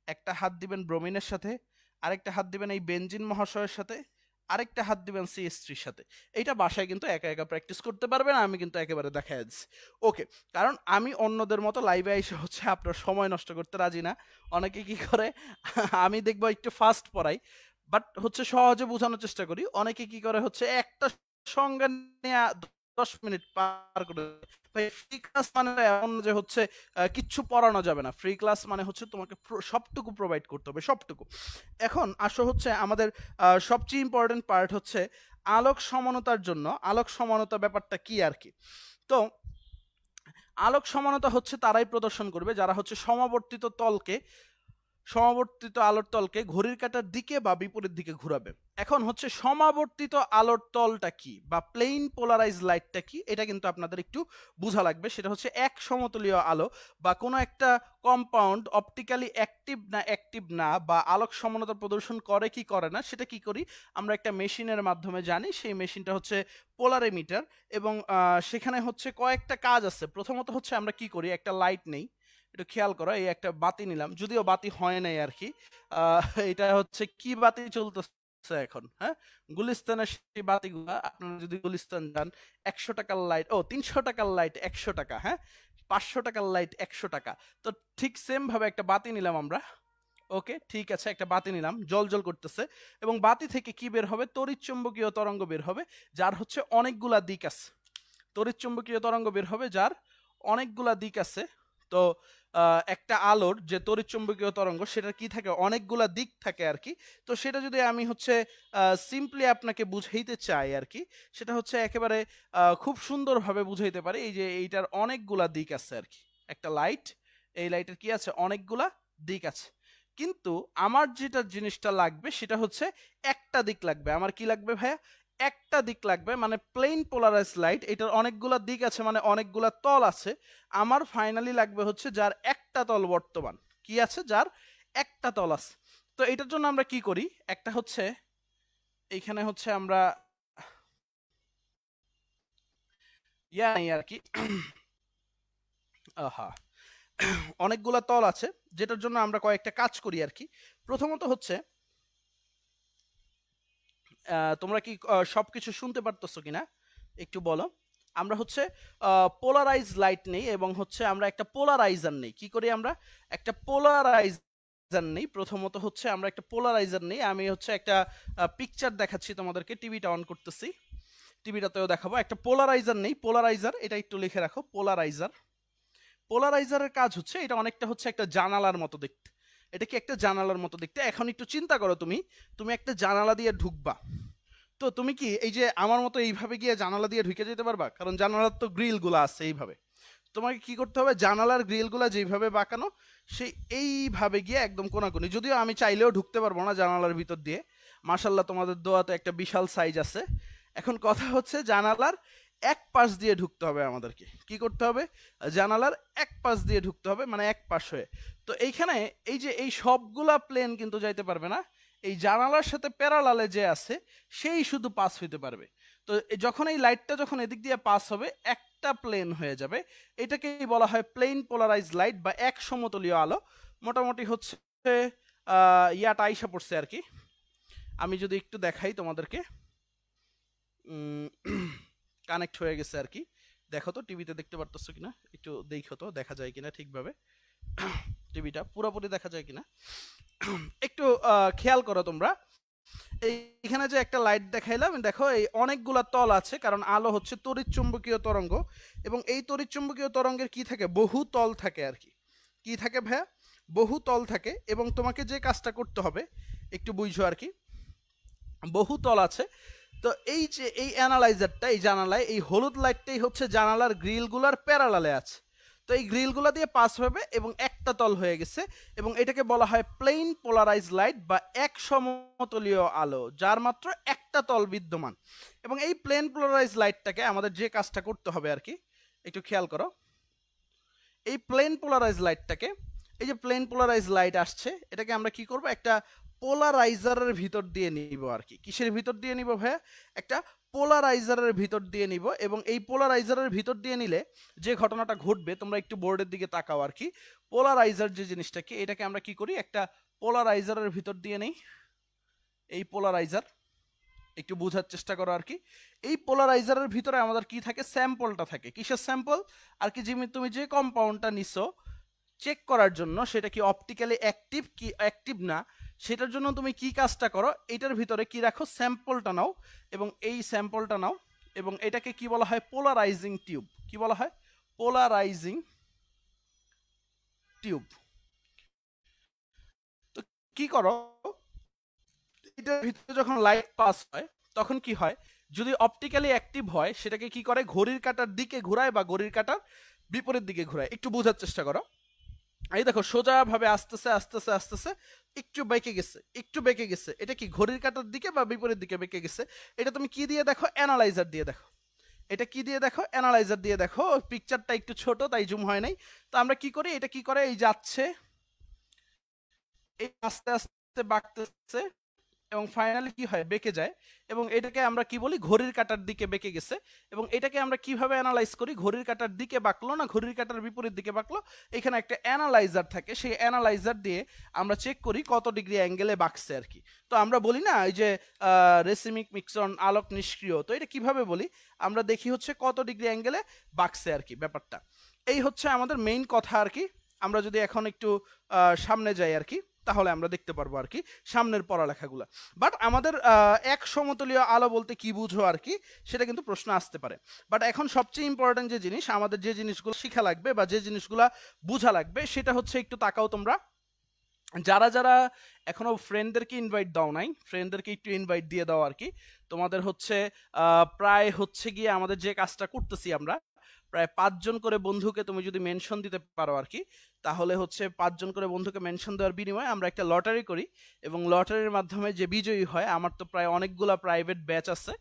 একটা হাত দিবেন ব্রোমিনের সাথে, আরেকটা হাত দিবেন এই বেনজিন মহাশয়ের সাথে, আরেকটা হাত দিবেন CH3 সাথে। এইটা বাসায় কিন্তু একা একা প্র্যাকটিস করতে পারবেন, আমি কিন্তু একেবারে দেখাই দিচ্ছি। ওকে, কারণ আমি অন্যদের মতো লাইভে এসে হচ্ছে আপনার সময় নষ্ট করতে রাজি না। অনেকে কি করে আমি দেখবো একটু ফাস্ট পড়াই, বাট হচ্ছে সহজে বোঝানোর চেষ্টা করি। অনেকে কি করে হচ্ছে একটা সংজ্ঞা নিয়ে 10 মিনিট পার করে। ফ্রি ক্লাস মানে এমন যে হচ্ছে কিচ্ছু পড়ানো যাবে না। ফ্রি ক্লাস মানে হচ্ছে তোমাকে সবটুকু প্রোভাইড করতে হবে, সবটুকু। এখন আসো হচ্ছে আমাদের সবচেয়ে ইম্পর্টেন্ট পার্ট হচ্ছে আলোক সমানতার জন্য। আলোক সমানতা ব্যাপারটা কি আর কি। তো আলোক সমানতা হচ্ছে তারাই প্রদর্শন করবে যারা হচ্ছে সমাবর্তিত আলোর তলকে ঘড়ির কাঁটার দিকে বা বিপরীত দিকে ঘুরাবে। এখন হচ্ছে সমাবর্তিত আলোর তলটা কি বা প্লেইন পোলারাইজ লাইটটা কি, এটা কিন্তু আপনাদের একটু বোঝা লাগবে। সেটা হচ্ছে এক সমতলীয় আলো বা কোনো একটা কম্পাউন্ড অপটিক্যালি অ্যাক্টিভ না বা আলোক সমানতা প্রদর্শন করে কি করে না, সেটা কি করি আমরা একটা মেশিনের মাধ্যমে জানি। সেই মেশিনটা হচ্ছে পোলারিমিটার এবং সেখানে হচ্ছে কয়েকটা কাজ আছে। প্রথমত হচ্ছে আমরা কি করি, একটা লাইট নেই, একটু খেয়াল করো, এই একটা বাতি নিলাম, যদিও বাতি হয় নাই আর কি। এটা হচ্ছে কি বাতি চলতেছে এখন, হ্যাঁ, গুলিস্তানের সেই বাতিগুলা। আপনারা যদি গুলিস্তান যান, 100 টাকার লাইট, 300 টাকার লাইট 100 টাকা, হ্যাঁ, 500 টাকার লাইট 100 টাকা। তো ঠিক সেম ভাবে একটা বাতি নিলাম আমরা। ওকে, ঠিক আছে, একটা বাতি নিলাম, জল জল করতেছে, এবং বাতি থেকে কি বের হবে, তড়িৎ চুম্বকীয় তরঙ্গ বের হবে, যার হচ্ছে অনেকগুলা দিক আছে। তড়িৎ চুম্বকীয় তরঙ্গ বের হবে যার অনেকগুলা দিক আছে। তো একটা আলোর যে তড়িৎচুম্বকীয় তরঙ্গ, সেটা কি থাকে, অনেকগুলা দিক থাকে আর কি। তো সেটা যদি আমি হচ্ছে সিম্পলি আপনাকে বুঝাইতে চাই আর কি, সেটা হচ্ছে একেবারে খুব সুন্দরভাবে বুঝাইতে পারি। এই যে এইটার অনেকগুলা দিক আছে আর কি। একটা লাইট, এই লাইটের কি আছে, অনেকগুলা দিক আছে। কিন্তু আমার যেটা জিনিসটা লাগবে সেটা হচ্ছে একটা দিক লাগবে। আমার কি লাগবে ভাইয়া, একটা দিক লাগবে, মানে প্লেন পোলারাইজ লাইট, এটার অনেকগুলা দিক আছে মানে অনেকগুলা তল আছে। আমার ফাইনালি লাগবে হচ্ছে যার একটা তল বর্তমান কি আছে, যার একটা তল আছে। তো এটার জন্য আমরা কি করি, একটা হচ্ছে এইখানে হচ্ছে আমরা আর কি অনেকগুলা তল আছে, যেটার জন্য আমরা কয়েকটা কাজ করি আর কি। প্রথমত হচ্ছে তোমরা কি সবকিছু শুনতে পারতেছো কিনা একটু বলো। আমরা হচ্ছে পোলারাইজ লাইট নেই এবং হচ্ছে আমরা একটা পোলারাইজার নেই। কি করি আমরা, একটা পোলারাইজার নেই। প্রথমত হচ্ছে আমরা একটা পোলারাইজার নেই। আমি হচ্ছে একটা পিকচার দেখাচ্ছি তোমাদেরকে, টিভিটা অন করতেছি, টিভিটাতেও দেখাবো। একটা পোলারাইজার নেই, পোলারাইজার এটা একটু লিখে রাখো। পোলারাইজারের কাজ হচ্ছে, এটা অনেকটা হচ্ছে একটা জানালার মতো দেখতে। এটা কি একটা জানালার মতো দেখতে। এখন একটু চিন্তা করো, তুমি একটা জানালা দিয়ে ঢুকবা, তো তুমি কি এই যে আমার মতো এইভাবে গিয়ে জানালা দিয়ে ঢুকে যেতে পারবা? কারণ জানালার তো গ্রিলগুলো আছে এইভাবে। তোমাকে কি করতে হবে, জানালার গ্রিলগুলো যেইভাবে বাঁকানো, সেই এইভাবে গিয়ে একদম কোনাকুনি। যদিও আমি চাইলেও ঢুকতে পারবো না জানালার ভিতর দিয়ে, মাশাল্লাহ তোমাদের দোয়াতে একটা বিশাল সাইজ আছে। এখন কথা হচ্ছে জানালার এক পাশ দিয়ে ঢুকতে হবে আমাদেরকে। কি করতে হবে, জানালার এক পাশ দিয়ে ঢুকতে হবে, মানে এক পাশ হয়ে। তো এইখানে এই যে এই সবগুলা প্লেন কিন্তু যাইতে পারবে না, এই জানালার সাথে প্যারালালে যে আছে সেই শুধু পাস হইতে পারবে। তো যখন এই লাইটটা যখন এদিক দিয়ে পাস হবে, একটা প্লেন হয়ে যাবে। এটাকেই বলা হয় প্লেন পোলারাইজ লাইট বা এক সমতলীয় আলো। মোটামুটি হচ্ছে ইয়াটা আইসা পড়ছে আর কি। আমি যদি একটু দেখাই তোমাদেরকে, কানেক্ট হয়ে গেছে আর কি। দেখো তো টিভিতে দেখতে পারতেছো কিনা, একটু দেখো তো দেখা যায় কিনা ঠিকভাবে, টিভিটা পুরোপুরি দেখা যায় কিনা একটু খেয়াল করো তোমরা। এইখানে যে একটা লাইট দেখাইলাম, দেখো এই অনেকগুলা তল আছে, কারণ আলো হচ্ছে তড়িৎ চুম্বকীয় তরঙ্গ, এবং এই তড়িৎ চুম্বকীয় তরঙ্গের কি থাকে, বহু তল থাকে আর কি। কি থাকে ভাইয়া, বহু তল থাকে। এবং তোমাকে যে কাজটা করতে হবে একটু বুঝো আর কি, বহু তল আছে। তো এই যে এই অ্যানালাইজারটা, এই জানালায় এই হলুদ লাইটটাই হচ্ছে জানালার গ্রিলগুলার প্যারালালে আছে। তো এই গ্রিলগুলো দিয়ে পাস হবে এবং একটা তল হয়ে গেছে, এবং এটাকে বলা হয় প্লেন পোলারাইজ লাইট বা এক সমতলীয় আলো যার মাত্র একটা তল বিদ্যমান। এবং এই প্লেন পোলারাইজ লাইটটাকে আমাদের যে কাজটা করতে হবে আর কি, একটু খেয়াল করো, এই প্লেন পোলারাইজ লাইটটাকে, এই যে প্লেন পোলারাইজ লাইট আসছে, এটাকে আমরা কি করব, একটা পোলারাইজারের ভিতর দিয়ে নিব আর কি। কিসের ভিতর দিয়ে নিব ভাইয়া? একটা পোলারাইজারের ভিতর দিয়ে নিব। এবং এই পোলারাইজারের ভিতর দিয়ে নিলে যে ঘটনাটা ঘটবে, তোমরা একটু বোর্ডের দিকে তাকাও আর কি। পোলারাইজার যে জিনিসটা কি, এটাকে আমরা কি করি, একটা পোলারাইজারের ভিতর দিয়ে নেই। এই পোলারাইজার একটু বোঝার চেষ্টা করো আর কি। এই পোলারাইজারের ভিতরে আমাদের কি থাকে, স্যাম্পলটা থাকে। কিসের স্যাম্পল? আর কি তুমি যে কম্পাউন্ডটা নিছো চেক করার জন্য সেটা কি অপটিক্যালি অ্যাক্টিভ কি অ্যাক্টিভ না, সেটার জন্য তুমি কি কাজটা করো, এটার ভিতরে কি রাখো, স্যাম্পলটা নাও, এবং এই স্যাম্পলটা নাও, এবং এটাকে কি বলা হয়, পোলারাইজিং টিউব। কি বলা হয়? Polarising tube. তো কি করো, এটার ভিতরে যখন লাইট পাস হয় তখন কি হয়, যদি অপটিক্যালি অ্যাক্টিভ হয় সেটাকে কি করে, ঘড়ির কাঁটার দিকে ঘোরায় বা ঘড়ির কাঁটার বিপরীত দিকে ঘোরায়। একটু বোঝার চেষ্টা করো। এই দেখো সোজা ভাবে আসতেছে আসতেছে আসতেছে, একটু বেঁকে গেছে, একটু বেঁকে গেছে। এটা কি ঘড়ির কাঁটার দিকে বা বিপরীত দিকে বেঁকে গেছে? এটা তুমি কি দিয়ে দেখো? অ্যানালাইজার দিয়ে দেখো। এটা কি দিয়ে দেখো? অ্যানালাইজার দিয়ে দেখো। পিকচারটা একটু ছোট তাই জুম হয় নাই। তো আমরা কি করি, এটা কি করে, এই যাচ্ছে, এই আস্তে আস্তে বাঁকতেছে এবং ফাইনালি কি হয়, বেঁকে যায়। এবং এটাকে আমরা কি বলি, ঘড়ির কাঁটার দিকে বেঁকে গেছে। এবং এটাকে আমরা কিভাবে অ্যানালাইজ করি, ঘড়ির কাঁটার দিকে বাঁকলো না ঘড়ির কাঁটার বিপরীত দিকে বাঁকলো, এখানে একটা অ্যানালাইজার থাকে, সেই অ্যানালাইজার দিয়ে আমরা চেক করি কত ডিগ্রি অ্যাঙ্গেলে বাঁকছে আর কি। তো আমরা বলি না এই যে রেসিমিক মিক্সন, আলোক নিষ্ক্রিয়, তো এটা কিভাবে বলি, আমরা দেখি হচ্ছে কত ডিগ্রি অ্যাঙ্গেলে বাঁকছে আর কি ব্যাপারটা। এই হচ্ছে আমাদের মেইন কথা আর কি। আমরা যদি এখন একটু সামনে যাই আর কি, তাহলে আমরা দেখতে পারবো আর কি সামনের পড়ালেখাগুলো। বাট আমাদের এক সমতলীয় আলো বলতে কি বুঝো আর কি, সেটা কিন্তু প্রশ্ন আসতে পারে। বাট এখন সবচেয়ে ইম্পর্টেন্ট যে জিনিস, আমাদের যে জিনিসগুলো শেখা লাগবে বা যে জিনিসগুলো বোঝা লাগবে, সেটা হচ্ছে একটু তাকাও তোমরা। যারা যারা এখনো ফ্রেন্ডদেরকে ইনভাইট দাও নাই, ফ্রেন্ডদেরকে একটু ইনভাইট দিয়ে দাও আর কি। তোমাদের হচ্ছে প্রায় হচ্ছে গিয়ে আমাদের যে কাজটা করতেছি আমরা, প্রায় 5 জন করে বন্ধুকে তুমি যদি মেনশন দিতে পারো আর কি, তাহলে হচ্ছে 5 জন করে বন্ধুকে মেনশন দেওয়ার বিনিময়ে আমরা একটা লটারি করি, এবং লটারির মাধ্যমে যে বিজয়ী হয়, আমার তো প্রায় অনেকগুলা প্রাইভেট ব্যাচ আছে,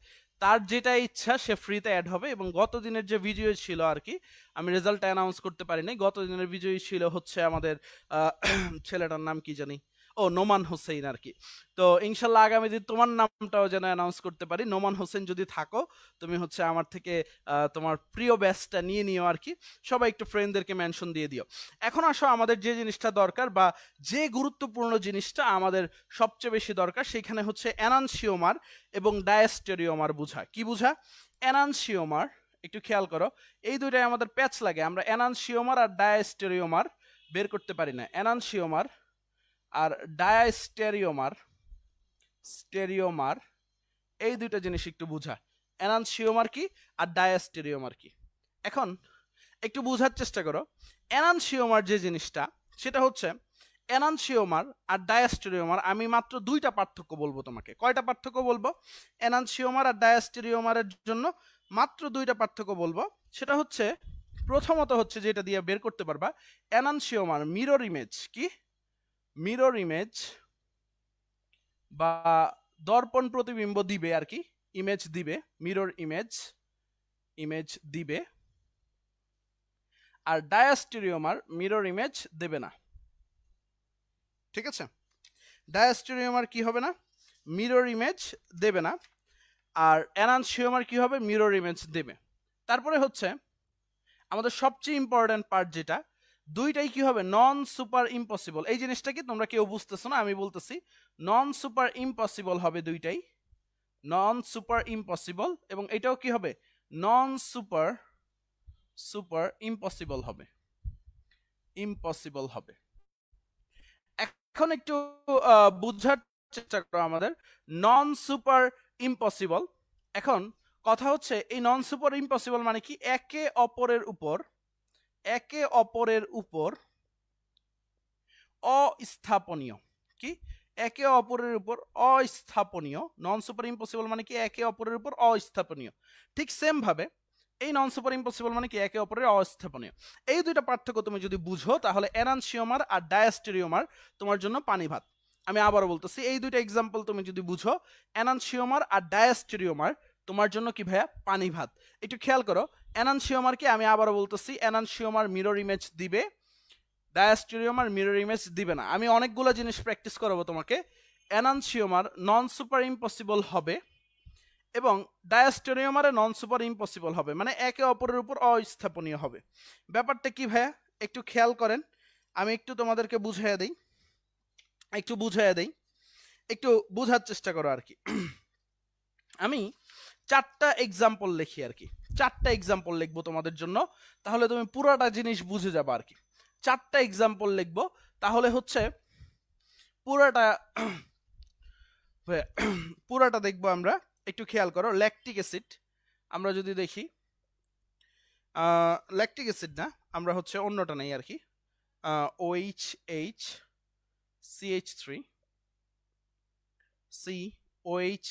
তার যেটা ইচ্ছা সে ফ্রিতে অ্যাড হবে। এবং গত দিনের যে বিজয়ী ছিল আর কি, আমি রেজাল্ট অ্যানাউন্স করতে পারিনি, গত দিনের বিজয়ী ছিল হচ্ছে আমাদের ছেলেটার নাম কি জানি, ও নোমান হোসেন আর কি। তো ইনশাল্লাহ আগামী দিন তোমার নামটাও যেন অ্যানাউন্স করতে পারি। নোমান হোসেন যদি থাকো, তুমি হচ্ছে আমার থেকে তোমার প্রিয় ব্যাচটা নিয়ে নিও আর কি। সবাই একটু ফ্রেন্ডদেরকে মেনশন দিয়ে দিও। এখন আসো আমাদের যে জিনিসটা দরকার বা যে গুরুত্বপূর্ণ জিনিসটা আমাদের সবচেয়ে বেশি দরকার, সেখানে হচ্ছে এনানসিওমার এবং ডায়াস্টেরিওমার বুঝা। কি বুঝা? এনানসিওমার, একটু খেয়াল করো, এই দুইটাই আমাদের প্যাচ লাগে। আমরা এনানসিওমার আর ডায়াস্টেরিওমার বের করতে পারি না। এনানসিওমার আর ডায়াস্টেরিওমার, স্টেরিওমার, এই দুইটা জিনিস একটু বুঝা। এনানসিওমার কি আর ডায়াস্টেরিওমার কি, এখন একটু বুঝার চেষ্টা করো। এনানসিওমার যে জিনিসটা, সেটা হচ্ছে এনানসিওমার আর ডায়াস্টেরিওমার, আমি মাত্র দুইটা পার্থক্য বলবো তোমাকে। কয়টা পার্থক্য বলবো? এনানসিওমার আর ডায়াস্টেরিওমারের জন্য মাত্র দুইটা পার্থক্য বলবো। সেটা হচ্ছে, প্রথমত হচ্ছে যেটা দিয়ে বের করতে পারবা, এনানসিওমার মিরর ইমেজ, কি মিরর ইমেজ বা দর্পণ প্রতিবিম্ব দিবে আর কি, ইমেজ দিবে, মিরর ইমেজ, ইমেজ দিবে। আর ডায়াস্টেরিওমার মিরর ইমেজ দেবে না। ঠিক আছে, ডায়াস্টেরিওমার কি হবে না, মিরর ইমেজ দেবে না। আর এনানসিওমার কি হবে, মিরর ইমেজ দেবে। তারপরে হচ্ছে আমাদের সবচেয়ে ইম্পর্টেন্ট পার্ট যেটা, দুইটাই কি হবে, নন সুপার ইম্পসিবল। এই জিনিসটা কি তোমরা কেউ বুঝতেছো না, আমি বলতেছি, নন সুপার ইম্পসিবল হবে দুইটাই, নন সুপার ইম্পসিবল। এবং এটাও কি হবে, নন সুপার সুপার ইম্পসিবল হবে, ইম্পসিবল হবে। এখন একটু বুঝার চেষ্টা করো আমাদের নন সুপার ইম্পসিবল। এখন কথা হচ্ছে, এই নন সুপার ইম্পসিবল মানে কি, একে অপরের উপর অস্থাপনীয়। কি? একে অপরের উপর অস্থাপনীয়। নন সুপার ইম্পসিবল মানে কি, একে অপরের উপর অস্থাপনীয়। ঠিক সেম ভাবে এই নন সুপার ইম্পসিবল মানে কি একে অপরের অস্থাপনীয়। এই দুইটা পার্থক্য তুমি যদি বুঝো তাহলে এনানসিওমার আর ডায়াস্টেরিওমার তোমার জন্য পানি ভাত। আমি আবারও বলতেছি, এই দুইটা এক্সাম্পল তুমি যদি বুঝো, এনানসিওমার আর ডায়াস্টেরিওমার তোমার জন্য কি ভাইয়া পানি ভাত। একটু খেয়াল করো, এনানসিওমারকে আমি আবারও বলতেছি, এনানসিওমার মিরর ইমেজ দিবে, ডায়াস্টেরিওমার মিরর ইমেজ দিবে না। আমি অনেকগুলো জিনিস প্র্যাকটিস করাবো তোমাকে। এনানসিওমার নন সুপার ইম্পসিবল হবে এবং ডায়াস্টেরিওমারে নন সুপার ইম্পসিবল হবে, মানে একে অপরের উপর অস্থাপনীয় হবে। ব্যাপারটা কি ভাইয়া একটু খেয়াল করেন, আমি একটু তোমাদেরকে বুঝাইয়া দিই, একটু বুঝার চেষ্টা করো আর কি। আমি 4টা এক্সাম্পল লিখি আর কি, 4টা এক্সাম্পল লিখবো তোমাদের জন্য, তাহলে তুমি পুরোটা জিনিস বুঝে যাবে আর কি। 4টা এক্সাম্পল লিখবো, তাহলে হচ্ছে পুরাটা দেখবো আমরা। একটু খেয়াল করো, ল্যাকটিক অ্যাসিড আমরা যদি দেখি, ল্যাকটিক অ্যাসিড না, আমরা হচ্ছে অন্যটা নেই আর কি, OH CH3 COH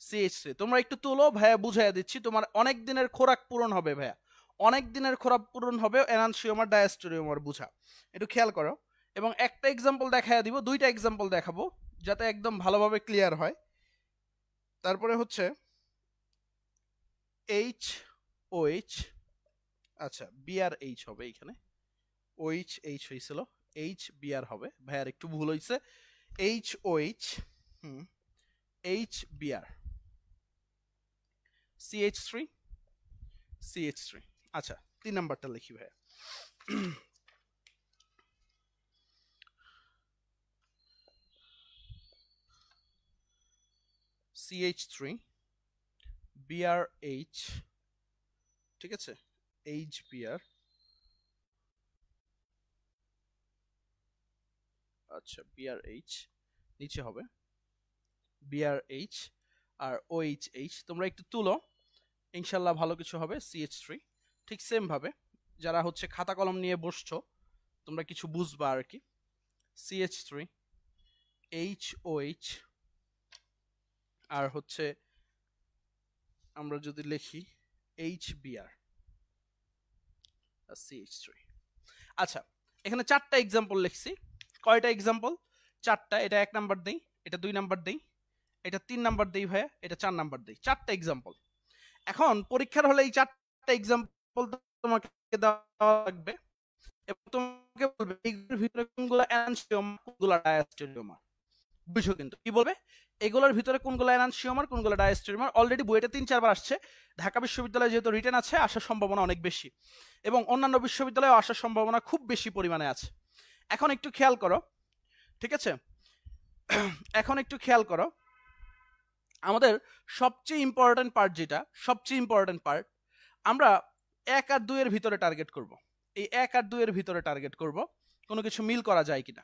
CH3। তোমরা একটু তুলো, ভাইয়া বুঝাইয়া দিচ্ছি, তোমার অনেক দিনের খোরাক পূরণ হবে ভাইয়া, অনেক দিনের খোরাক পূরণ হবে এনানসিওমার ডায়াস্টেরিওমার বুঝা। একটু খেয়াল করো, এবং একটা এক্সাম্পল দেখাইয়া দিব, 2টা এক্সাম্পল দেখাবো যাতে একদম ভালোভাবে ক্লিয়ার হয়। তারপরে হচ্ছে HOH, আচ্ছা BRH হবে এখানে, OH হয়েছিল, HBr হবে, ভাইয়ার একটু ভুল হয়েছে, HOH HBr CH3 আচ্ছা 3 নাম্বারটা লিখি ভাইয়া। CH3 BRH, ঠিক আছে, HBr, আচ্ছা BRH নিচে হবে BRH আর OH। তোমরা একটু তুলো, ইনশাল্লাহ ভালো কিছু হবে। CH3 ঠিক সেম ভাবে, যারা হচ্ছে খাতা কলম নিয়ে বসছো তোমরা কিছু বুঝবা আর কি। CH3 HOH আর হচ্ছে আমরা যদি লিখি HBr CH3। আচ্ছা এখানে 4টা এক্সাম্পল লিখছি। কয়টা এক্সাম্পল? 4টা। এটা 1 নাম্বার দেই, এটা 2 নাম্বার দেই, এটা 3 নাম্বার দেই ভাইয়া, এটা 4 নাম্বার দেই। 4টা এক্সাম্পল। এখন পরীক্ষার হলে এই 4টা এক্সাম্পল তোমাকে দেওয়া লাগবে এবং তোমাকে বলবে এগুলোর ভিতরে কোনগুলো এনানসিওমার কোনগুলো ডায়াস্টেরিওমার। বুঝছো কিন্তু কি বলবে, এগুলোর ভিতরে কোনগুলো এনানসিওমার কোনগুলো ডায়াস্টেরিওমার। অলরেডি বইটা 3-4 বার আসছে। ঢাকা বিশ্ববিদ্যালয়ে যেহেতু রিটেন আছে, আসার সম্ভাবনা অনেক বেশি, এবং অন্যান্য বিশ্ববিদ্যালয়ে আসার সম্ভাবনা খুব বেশি পরিমাণে আছে। এখন একটু খেয়াল করো, ঠিক আছে, এখন একটু খেয়াল করো, আমাদের সবচেয়ে ইম্পর্টেন্ট পার্ট যেটা, সবচেয়ে ইম্পর্টেন্ট পার্ট, আমরা 1 আর 2 এর ভিতরে টার্গেট করব। এই 1 আর 2 এর ভিতরে টার্গেট করব কোনো কিছু মিল করা যায় কিনা।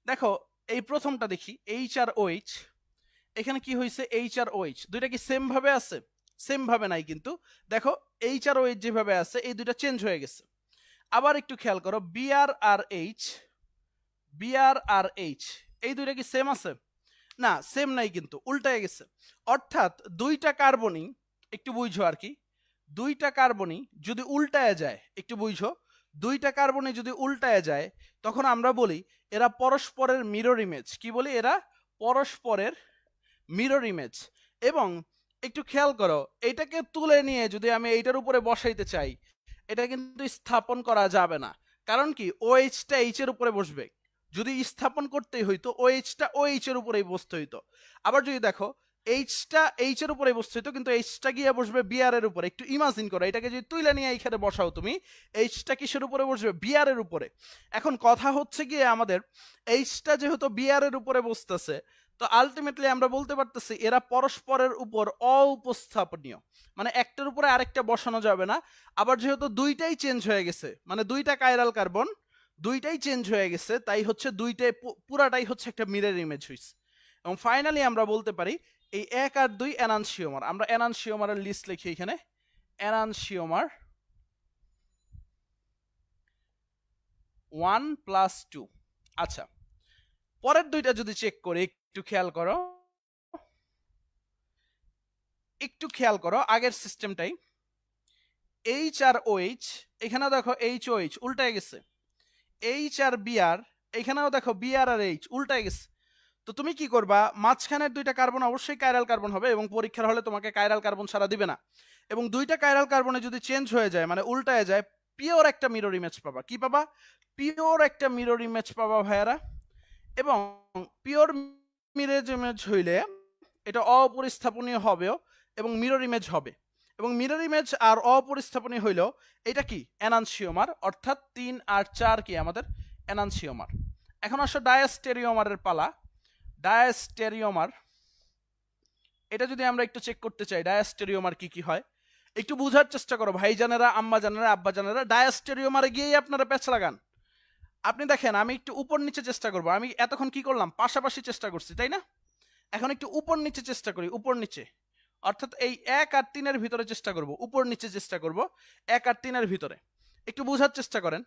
দেখো এই প্রথমটা দেখি, H আর OH, এখানে কি হয়েছে, H আর OH দুইটা কি সেম ভাবে আছে? সেম ভাবে নাই কিন্তু, দেখো H আর OH যেভাবে আছে এই দুইটা চেঞ্জ হয়ে গেছে। আবার একটু খেয়াল করো, Br আর H এই দুইটা কি সেম আছে? না, সেম নাই কিন্তু, উল্টায় গেছে। অর্থাৎ দুইটা কার্বনই, একটু বুঝো আর কি, দুইটা কার্বনই যদি উল্টায় যায়, একটু বুঝো, দুইটা কার্বনই যদি উল্টায় যায় তখন আমরা বলি এরা পরস্পরের মিরর ইমেজ। কি বলি? এরা পরস্পরের মিরর ইমেজ। এবং একটু খেয়াল করো, এটাকে তুলে নিয়ে যদি আমি এইটার উপরে বসাইতে চাই, এটা কিন্তু স্থাপন করা যাবে না। কারণ কি, OH-টা H এর উপরে বসবে। যদি স্থাপন করতেই হইতো OH-টা OH এর উপরেই বসতে হইতো। আবার যদি দেখো H-টা H এর উপরে বসতে হইতো, কিন্তু H-টা গিয়ে বসবে Br এর উপরে। একটু ইমাজিন করো, এটাকে যদি তুলে নিয়ে এইখানে বসাও তুমি, H-টা কিসের উপরে বসবে? Br এর উপরে। এখন কথা হচ্ছে গিয়ে আমাদের H-টা যেহেতু Br এর উপরে বসতেছে, তো আলটিমেটলি আমরা বলতে পারতেছি এরা পরস্পরের উপর অউপস্থাপনীয়, মানে একটার উপরে আরেকটা বসানো যাবে না। আবার যেহেতু দুইটাই চেঞ্জ হয়ে গেছে, মানে দুইটা কাইরাল কার্বন দুইটাই চেঞ্জ হয়ে গেছে, তাই হচ্ছে দুইটাই পুরাটাই হচ্ছে একটা মিরর ইমেজ হইছে। এবং ফাইনালি আমরা বলতে পারি এই 1 আর 2 এনানসিওমার। আমরা এনানসিওমারের লিস্ট লিখি এখানে, এনানসিওমার 1+2। আচ্ছা পরের দুইটা যদি চেক করি, একটু খেয়াল করো, একটু খেয়াল করো আগের সিস্টেমটাই, এইচ আর ওএইচ, এখানে দেখো এইচ ও এইচ উল্টায় গেছে, এইচ আর বিআর, এখানেও দেখো বিআর আর এইচ উল্টায় গেছে। তো তুমি কি করবা, মাঝখানের দুইটা কার্বন অবশ্যই কাইরাল কার্বন হবে, এবং পরীক্ষার হলে তোমাকে কাইরাল কার্বন ছাড়া দিবে না, এবং দুইটা কাইরাল কার্বনে যদি চেঞ্জ হয়ে যায় মানে উল্টায় যায়, পিওর একটা মিরর ইমেজ পাবা। কি পাবা? পিওর একটা মিরর ইমেজ পাবা ভাইয়ারা। এবং পিওর মিরর ইমেজ হইলে এটা অপরিস্থাপনীয় হবেও এবং মিরর ইমেজ হবে, এবং মিরর ইমেজ আর অপরিস্থাপনীয় হইলেও এটা কি এনানসিওমার, অর্থাৎ 3 আর 4 কি আমাদের এনানসিওমার। এখন আসো ডায়াস্টেরিওমারের পালা। ডায়াস্টেরিওমার, এটা যদি আমরা একটু চেক করতে চাই ডায়াস্টেরিওমার কি কি হয়, একটু বুঝার চেষ্টা করো ভাইজানেরা, আম্মা জানেরা, আব্বা জানেরা। ডায়াস্টেরিওমারে গিয়েই আপনারা প্যাচ লাগান। আপনি দেখেন আমি একটু উপর নিচে চেষ্টা করব, আমি এতক্ষণ কি করলাম পাশাপাশি চেষ্টা করছি তাই না, এখন একটু উপর নিচে চেষ্টা করি, উপর নিচে, অর্থাৎ এই 1 আর 3 এর ভিতরে চেষ্টা করব, উপর নিচে চেষ্টা করব 1 আর 3 এর ভিতরে। একটু বোঝার চেষ্টা করেন,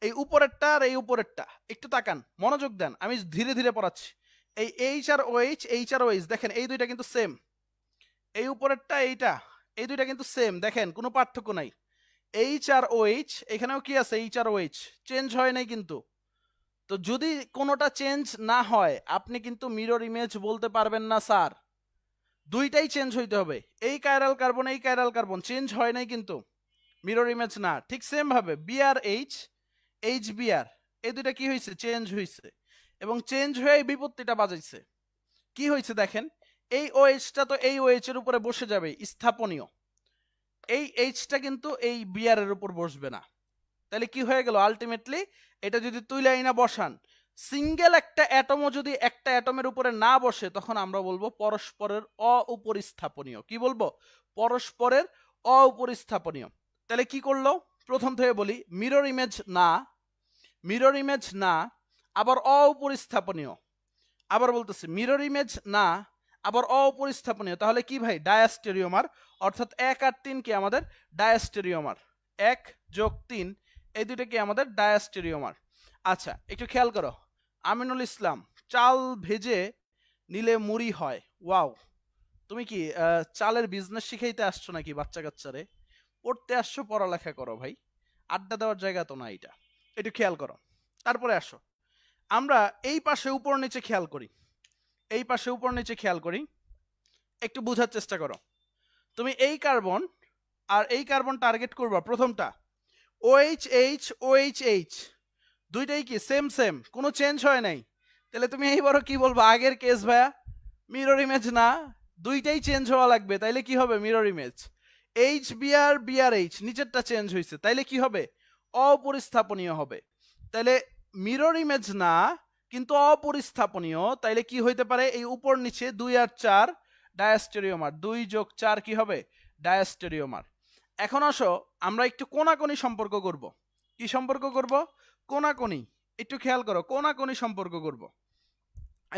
এই উপরেরটা আর এই উপরেরটা একটু তাকান, মনোযোগ দেন, আমি ধীরে ধীরে পড়াচ্ছি। এই H R OH, H R OH দেখেন এই দুইটা কিন্তু সেম, এই উপরেরটা এইটা, এই দুইটা কিন্তু সেম, দেখেন কোনো পার্থক্য নাই। এইচ আর ওএইচ, এখানেও কি আছে এইচ আর ওএইচ, চেঞ্জ হয় নাই কিন্তু। তো যদি কোনোটা চেঞ্জ না হয় আপনি কিন্তু মিরর ইমেজ বলতে পারবেন না স্যার, দুইটাই চেঞ্জ হইতে হবে। এই কাইরাল কার্বন, এই কাইরাল কার্বন চেঞ্জ হয় নাই কিন্তু, মিরর ইমেজ না। ঠিক সেম ভাবে বিআর এইচ, এইচ বিআর, এই দুইটা কি হয়েছে চেঞ্জ হয়েছে, এবং চেঞ্জ হয়ে বিপত্তিটা বাজাইছে। কি হয়েছে দেখেন, এই ওএইচটা তো এই ওএইচ এর উপরে বসে যাবে, স্থাপনীয়। এই এইচটা কিন্তু এই বিআর এর উপর বসবে না। তাহলে কি হয়ে গেল আলটিমেটলি, এটা যদি তুইলাই না বসান, সিঙ্গেল একটা অ্যাটমও যদি একটা অ্যাটমের উপরে না বসে, তখন আমরা বলবো পরস্পরের অউপরিস্থাপনীয়। কি বলবো? পরস্পরের অউপরিস্থাপনীয়। তাহলে কি করলো, প্রথম থেকে বলি, মিরর ইমেজ না, মিরর ইমেজ না, আবার অউপরিস্থাপনীয়। আবার বলতেছি মিরর ইমেজ না, আবার অপরিস্থাপনীয়। তাহলে কি ভাই? ডায়াস্টেরিওমার, অর্থাৎ 1 আর 3 কি আমাদের ডায়াস্টেরিওমার। 1 + 3 এই দুটো কি আমাদের ডায়াস্টেরিওমার। আচ্ছা একটু খেয়াল করো, আমিনুল ইসলাম, চাল ভেজে নিলে মুড়ি হয়। ওয়াও, তুমি কি চালের বিজনেস শিখাইতে আসছো নাকি বাচ্চা কাচ্চারে? পড়তে আসছো, পড়ালেখা করো ভাই, আড্ডা দেওয়ার জায়গা তো না এটা। একটু খেয়াল করো, তারপরে আসো আমরা এই পাশে উপর নিচে খেয়াল করি, এই পাশে উপর নিচে খেয়াল করি, একটু বোঝার চেষ্টা করো। তুমি এই কার্বন আর এই কার্বন টার্গেট করবা, প্রথমটা OH OH দুইটাই কি সেম সেম, কোনো চেঞ্জ হয় নাই। তাহলে তুমি এইবারও কি বলবা? আগের কেস ভাইয়া, মিরর ইমেজ না, দুইটাই চেঞ্জ হওয়া লাগবে, তাইলে কি হবে? Mirror image. H Br Br H, নিচেরটা চেঞ্জ হয়েছে, তাইলে কি হবে? অপরিস্থাপনীয় হবে। তাইলে মিরর ইমেজ না কিন্তু অপরিস্থাপনীয়, তাইলে কি হইতে পারে? এই উপর নিচে 2 আর 4 ডায়াস্টেরিওমার, 2 + 4 কি হবে? ডায়াস্টেরিওমার। এখন আসো আমরা একটু কোনাকুনি সম্পর্ক করব। কি সম্পর্ক করব? কোনাকুনি। একটু খেয়াল করো, কোনাকুনি সম্পর্ক করব।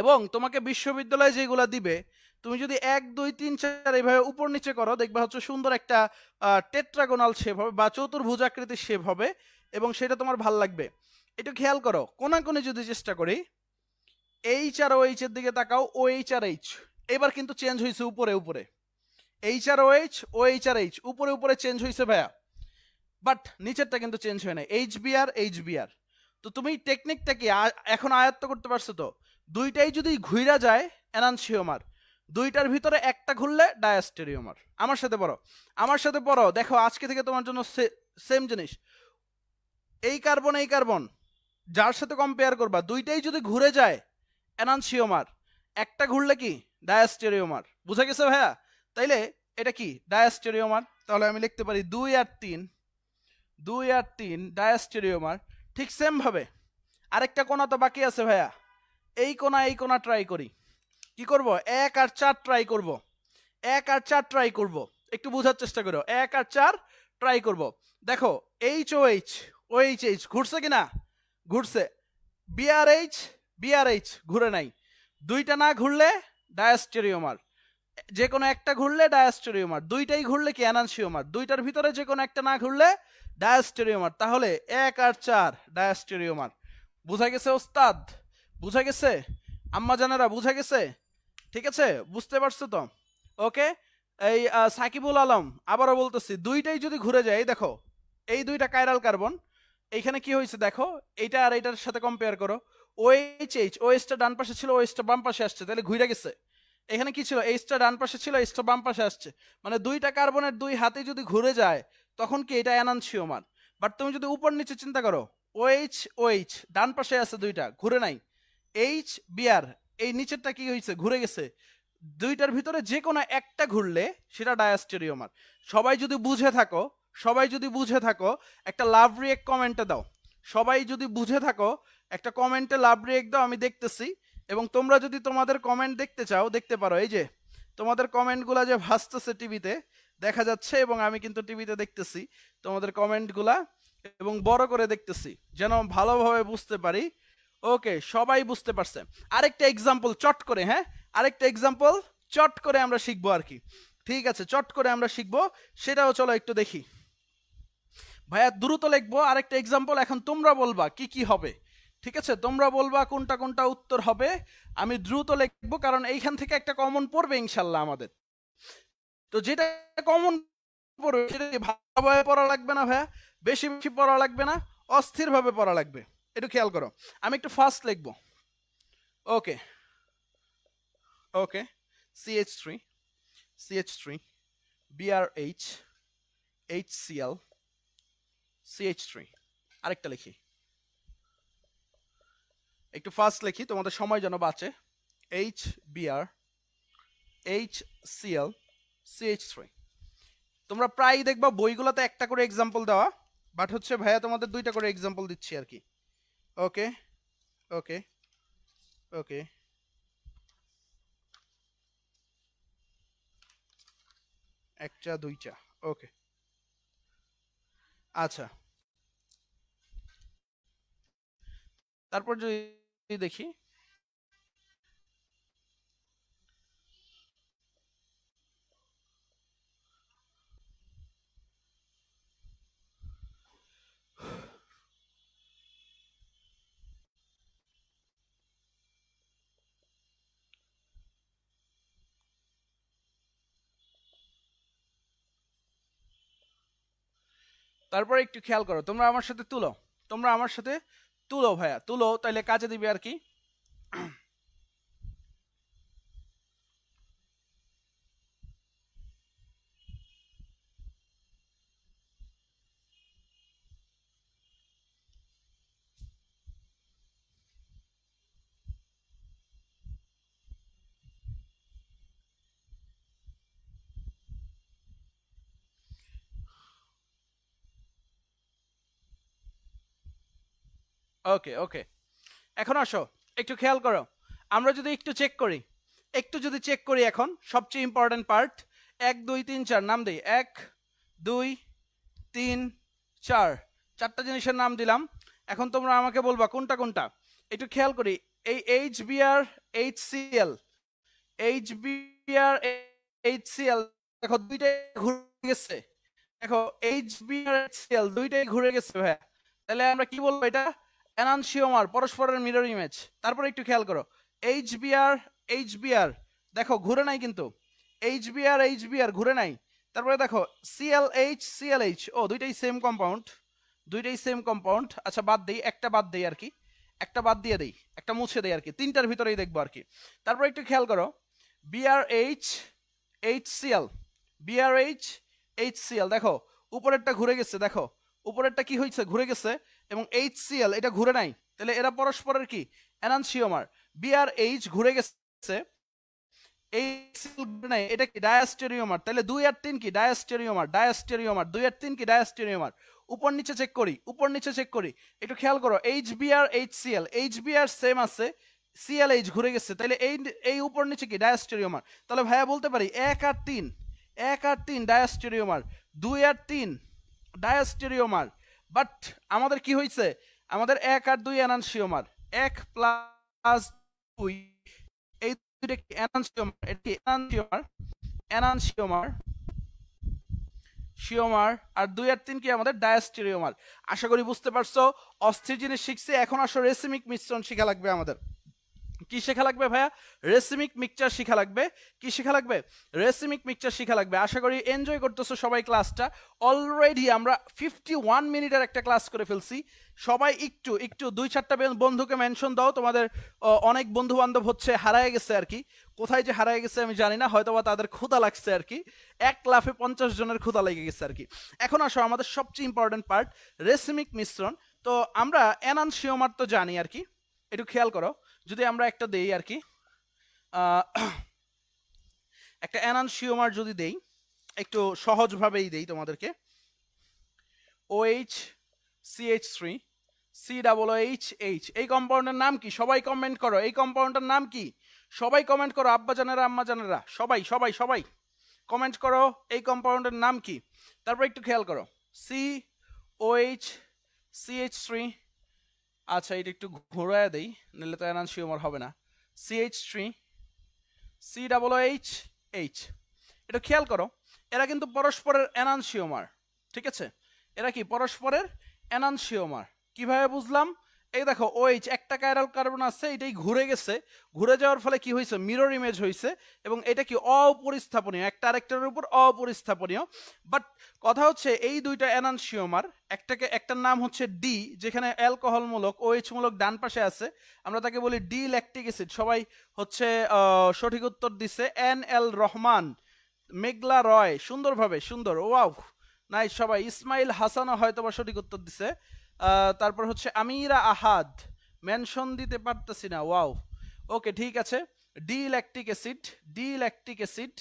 এবং তোমাকে বিশ্ববিদ্যালয়ে যেগুলা দিবে, তুমি যদি 1 2 3 4 এইভাবে উপর নিচে করো, দেখবা হচ্ছে সুন্দর একটা টেট্রাগোনাল শেপ হবে বা চতুর্ভুজাকৃতির শেপ হবে, এবং সেটা তোমার ভাল লাগবে। একটু খেয়াল করো, কোনাকুনি যদি চেষ্টা করি, এইচ আর ওএইচ এর দিকে তাকাও, OH আর এইচ, এবার কিন্তু চেঞ্জ হয়েছে উপরে উপরে। এইচ আর ওএইচ, OH আর এইচ উপরে উপরে চেঞ্জ হয়েছে ভাইয়া, বাট নিচেরটা কিন্তু চেঞ্জ হয় না, এইচ বিআর। তো তুমি টেকনিকটা কি এখন আয়ত্ত করতে পারছো তো? দুইটাই যদি ঘুরা যায় এনানসিওমার, দুইটার ভিতরে একটা ঘুরলে ডায়াস্টেরিওমার। আমার সাথে পড়ো, আমার সাথে পড়ো, দেখো আজকে থেকে তোমার জন্য সেম জিনিস। এই কার্বন এই কার্বন যার সাথে কম্পেয়ার করবা, দুইটাই যদি ঘুরে যায় এনানসিওমার, একটা ঘুরলে কি? ডায়াস্টেরিওমার। বুঝা গেছে ভাইয়া? তাইলে এটা কি? ডায়াস্টেরিওমার। তাহলে আমি লিখতে পারি 2 আর 3, 2 আর 3 ডায়াস্টেরিওমার। ঠিক সেম ভাবে আরেকটা কোণা তো বাকি আছে ভাইয়া, এই কোণা ট্রাই করি। কি করব? 1 আর 4 ট্রাই করব, 1 আর 4 ট্রাই করব। একটু বোঝার চেষ্টা করো, 1 আর 4 ট্রাই করব। দেখো এইচ OH OH ঘুরছে কিনা? ঘুরছে। বিআরএইচ ঘুরে নাই। দুইটা না ঘুরলে ডায়াস্টেরিওমার, যে কোনো একটা ঘুরলে ডায়াস্টেরিওমার, দুইটাই ঘুরলে কি? এনানসিওমার। দুইটার ভিতরে যে কোনো একটা না ঘুরলে ডায়াস্টেরিওমার। তাহলে 1 আর 4 ডায়াস্টেরিওমার। বুঝা গেছে ওস্তাদ? বুঝা গেছে আম্মা জানেরা? বুঝা গেছে? ঠিক আছে, বুঝতে পারছো তো? ওকে, এই সাকিবুল আলম আবারও বলতেছি, দুইটাই যদি ঘুরে যায়, দেখো এই দুইটা কাইরাল কার্বন, এইখানে কি হয়েছে দেখো, এইটা আর এইটার সাথে কম্পেয়ার করো। OH OH-টা ডান পাশে ছিল, OH-টা বাম পাশে আসছে, তাহলে ঘুরে গেছে। এখানে কি ছিল, H-টা ডান পাশে ছিল, H-টা বাম পাশে আসছে, মানে দুইটা কার্বনের দুই হাতে যদি ঘুরে যায় তখন কি এটা এনানসিওমার। বাট তুমি যদি উপর নিচে চিন্তা করো, OH ডান পাশে আছে দুইটা, ঘুরে নাই। H-Br এই নিচেরটা কি হয়েছে, ঘুরে গেছে। দুইটার ভিতরে যে কোনো একটা ঘুরলে সেটা ডায়াস্টেরিওমার। সবাই যদি বুঝে থাকো একটা লাভ রিয়েক্ট কমেন্টে দাও। সবাই যদি বুঝে থাকো একটা কমেন্টে লাভ রিয়েক্ট দাও, আমি দেখতেছি। এবং তোমরা যদি তোমাদের কমেন্ট দেখতে চাও, দেখতে পারো, এই যে তোমাদের কমেন্টগুলা যে ভাসতেছে টিভিতে দেখা যাচ্ছে, এবং আমি কিন্তু টিভিতে দেখতেছি তোমাদের কমেন্টগুলা, এবং বড় করে দেখতেছি যেন ভালোভাবে বুঝতে পারি। ওকে, সবাই বুঝতে পারছে। আরেকটা এক্সাম্পল চট করে, হ্যাঁ আরেকটা এক্সাম্পল চট করে আমরা শিখবো আর কি। ঠিক আছে, চট করে আমরা শিখবো, সেটাও চলো একটু দেখি। ভাইয়া দ্রুত লিখবো আরেকটা এক্সাম্পল, এখন তোমরা বলবা কি কি হবে। ঠিক আছে, তোমরা বলবা কোনটা কোনটা উত্তর হবে, আমি দ্রুত লিখবো, কারণ এইখান থেকে একটা কমন পড়বে ইনশাল্লাহ আমাদের। তো যেটা কমন পড়বে সেটা ভালোভাবে পড়া লাগবে না ভাইয়া, বেশি বেশি পড়া লাগবে না, অস্থিরভাবে পড়া লাগবে, একটু খেয়াল করো। আমি একটু ফাস্ট লিখবো। ওকে ওকে, CH3 BrH HCl CH3। আরেকটা লিখি, একটু ফাস্ট লিখি তোমাদের সময় যেন বাঁচে। HBr HCl CH3। তোমরা প্রায় দেখবা বইগুলোতে একটা করে এক্সাম্পল দেওয়া, বাট হচ্ছে ভাইয়া তোমাদের দুইটা করে এক্সাম্পল দিচ্ছি আর কি। ওকে ওকে ওকে, একটা দুইটা, ওকে আচ্ছা। তারপর যদি দেখি, তারপরে একটু খেয়াল করো, তোমরা আমার সাথে তুলো ভাইয়া, তুলো, তাইলে কাজে দিবে আর কি। ওকে ওকে, এখন আসো একটু খেয়াল করো, আমরা যদি একটু চেক করি এখন সবচেয়ে ইম্পর্টেন্ট পার্ট। 1 2 3 4 নাম দেই, 1 2 3 4, চারটা জিনিসের নাম দিলাম। এখন তোমরা আমাকে বলবা কোনটা কোনটা। একটু খেয়াল করি, এই HBr HCl দেখো দুইটাই ঘুরে গেছে, দেখো HBr HCl দুইটাই ঘুরে গেছে ভাইয়া, তাহলে আমরা কি বলবো, এটা এনানসিওমার, পরস্পরের মিরর ইমেজ। তারপর একটু খেয়াল করো, HBr দেখো ঘুরে নাই কিন্তু, HBr ঘুরে নাই। তারপরে দেখো CLH ও দুইটাই সেম কম্পাউন্ড। আচ্ছা বাদ দেই, একটা বাদ দেই আর কি, একটা বাদ দিয়ে দেই, একটা মুছে দেই আর কি, তিনটার ভিতরেই দেখবো আর কি। তারপর একটু খেয়াল করো, BrH HCl দেখো উপরেরটা ঘুরে গেছে, দেখো উপরেরটা কি হয়েছে, ঘুরে গেছে, এবং HCl এটা ঘুরে নাই, তাহলে এরা পরস্পরের কি এনানসিওমার। BrH ঘুরে গেছে, এটা কি ডায়াস্টেরিওমার, তাহলে 2 আর 3 কি ডায়াস্টেরিওমার, 2 আর 3 কি ডায়াস্টেরিওমার। উপর নিচে চেক করি, একটু খেয়াল করো, HBr সেম আছে, CLH ঘুরে গেছে, তাহলে এই উপর নিচে কি ডায়াস্টেরিওমার। তাহলে ভাইয়া বলতে পারি 1 আর 3 ডায়াস্টেরিওমার, 2 আর 3 ডায়াস্টেরিওমার। বাট আমাদের কি হয়েছে, আমাদের 1 আর 2 এনানসিওমার, 1 প্লাস 2 এই দুইটা কি এনানসিওমার, এটা কি এনানসিওমার আর 2 আর 3 কি আমাদের ডায়াস্টেরিওমার। আশা করি বুঝতে পারছো, অস্থির জিনিস শিখছি, এখন আসো রেসিমিক মিশ্রণ শিখা লাগবে আমাদের। কি শেখা লাগবে ভাইয়া? রেসিমিক মিক্সচার শেখা লাগবে। কি শেখা লাগবে? রেসিমিক মিক্সচার শেখা লাগবে। আশা করি এনজয় করতেছো সবাই ক্লাসটা। অলরেডি আমরা 51 মিনিটের একটা ক্লাস করে ফেলছি। সবাই একটু একটু 2-4টা বন্ধুকে মেনশন দাও, তোমাদের অনেক বন্ধু বান্ধব হচ্ছে হারায় গেছে আর কি। কোথায় যে হারায় গেছে আমি জানি না, হয়তোবা তাদের ক্ষুধা লাগছে আর কি। এক লাফে 50 জনের ক্ষুধা লেগে গেছে আর কি। এখন আসো আমাদের সবচেয়ে ইম্পর্টেন্ট পার্ট, রেসিমিক মিশ্রণ। তো আমরা এনানসিওমার তো জানি আর কি, একটু খেয়াল করো। যদি আমরা একটা দেই আর কি, একটা এনানসিওমার যদি দেই, একটু সহজভাবেই দেই তোমাদেরকে। OH CH3 COOH, এই কম্পাউন্ডের নাম কি? সবাই কমেন্ট করো, এই কম্পাউন্ডের নাম কি? সবাই কমেন্ট করো, আব্বা জানেরা আম্মা জানেরা সবাই সবাই সবাই কমেন্ট করো, এই কম্পাউন্ডের নাম কি? তারপর একটু খেয়াল করো, COH CH3, আচ্ছা এটা একটু ঘোরায় দেই, নিলে তো এনানসিওমার হবে না। CH3 COOH, এটা খেয়াল করো, এরা কিন্তু পরস্পরের এনানসিওমার, ঠিক আছে? এরা কি পরস্পরের এনানসিওমার? কিভাবে বুঝলাম? এই দেখো OH একটা কাইরাল কার্বন আছে, এটাই ঘুরে গেছে, ঘুরে যাওয়ার ফলে কি হয়েছে? মিরর ইমেজ হয়েছে, এবং এটা কি অপরিস্থাপনীয়, একটা আরেকটার উপর অপরিস্থাপনীয়। বাট কথা হচ্ছে এই দুইটা এনানসিওমার, একটার নাম হচ্ছে ডি, যেখানে অ্যালকোহলমূলক OH মূলক ডান পাশে আছে, আমরা তাকে বলি ডি ল্যাকটিক অ্যাসিড। সবাই হচ্ছে সঠিক উত্তর দিছে। NL রহমান, মেঘলা রয়, সুন্দরভাবে সুন্দর, ওয়াও নাই। সবাই ইসমাইল হাসানও হয়তো বা সঠিক উত্তর দিছে। তারপর হচ্ছে আমিরা আহাদ, মেনশন দিতে পারতেছি না, ওয়াও, ওকে ঠিক আছে। D lactic acid, D lactic acid.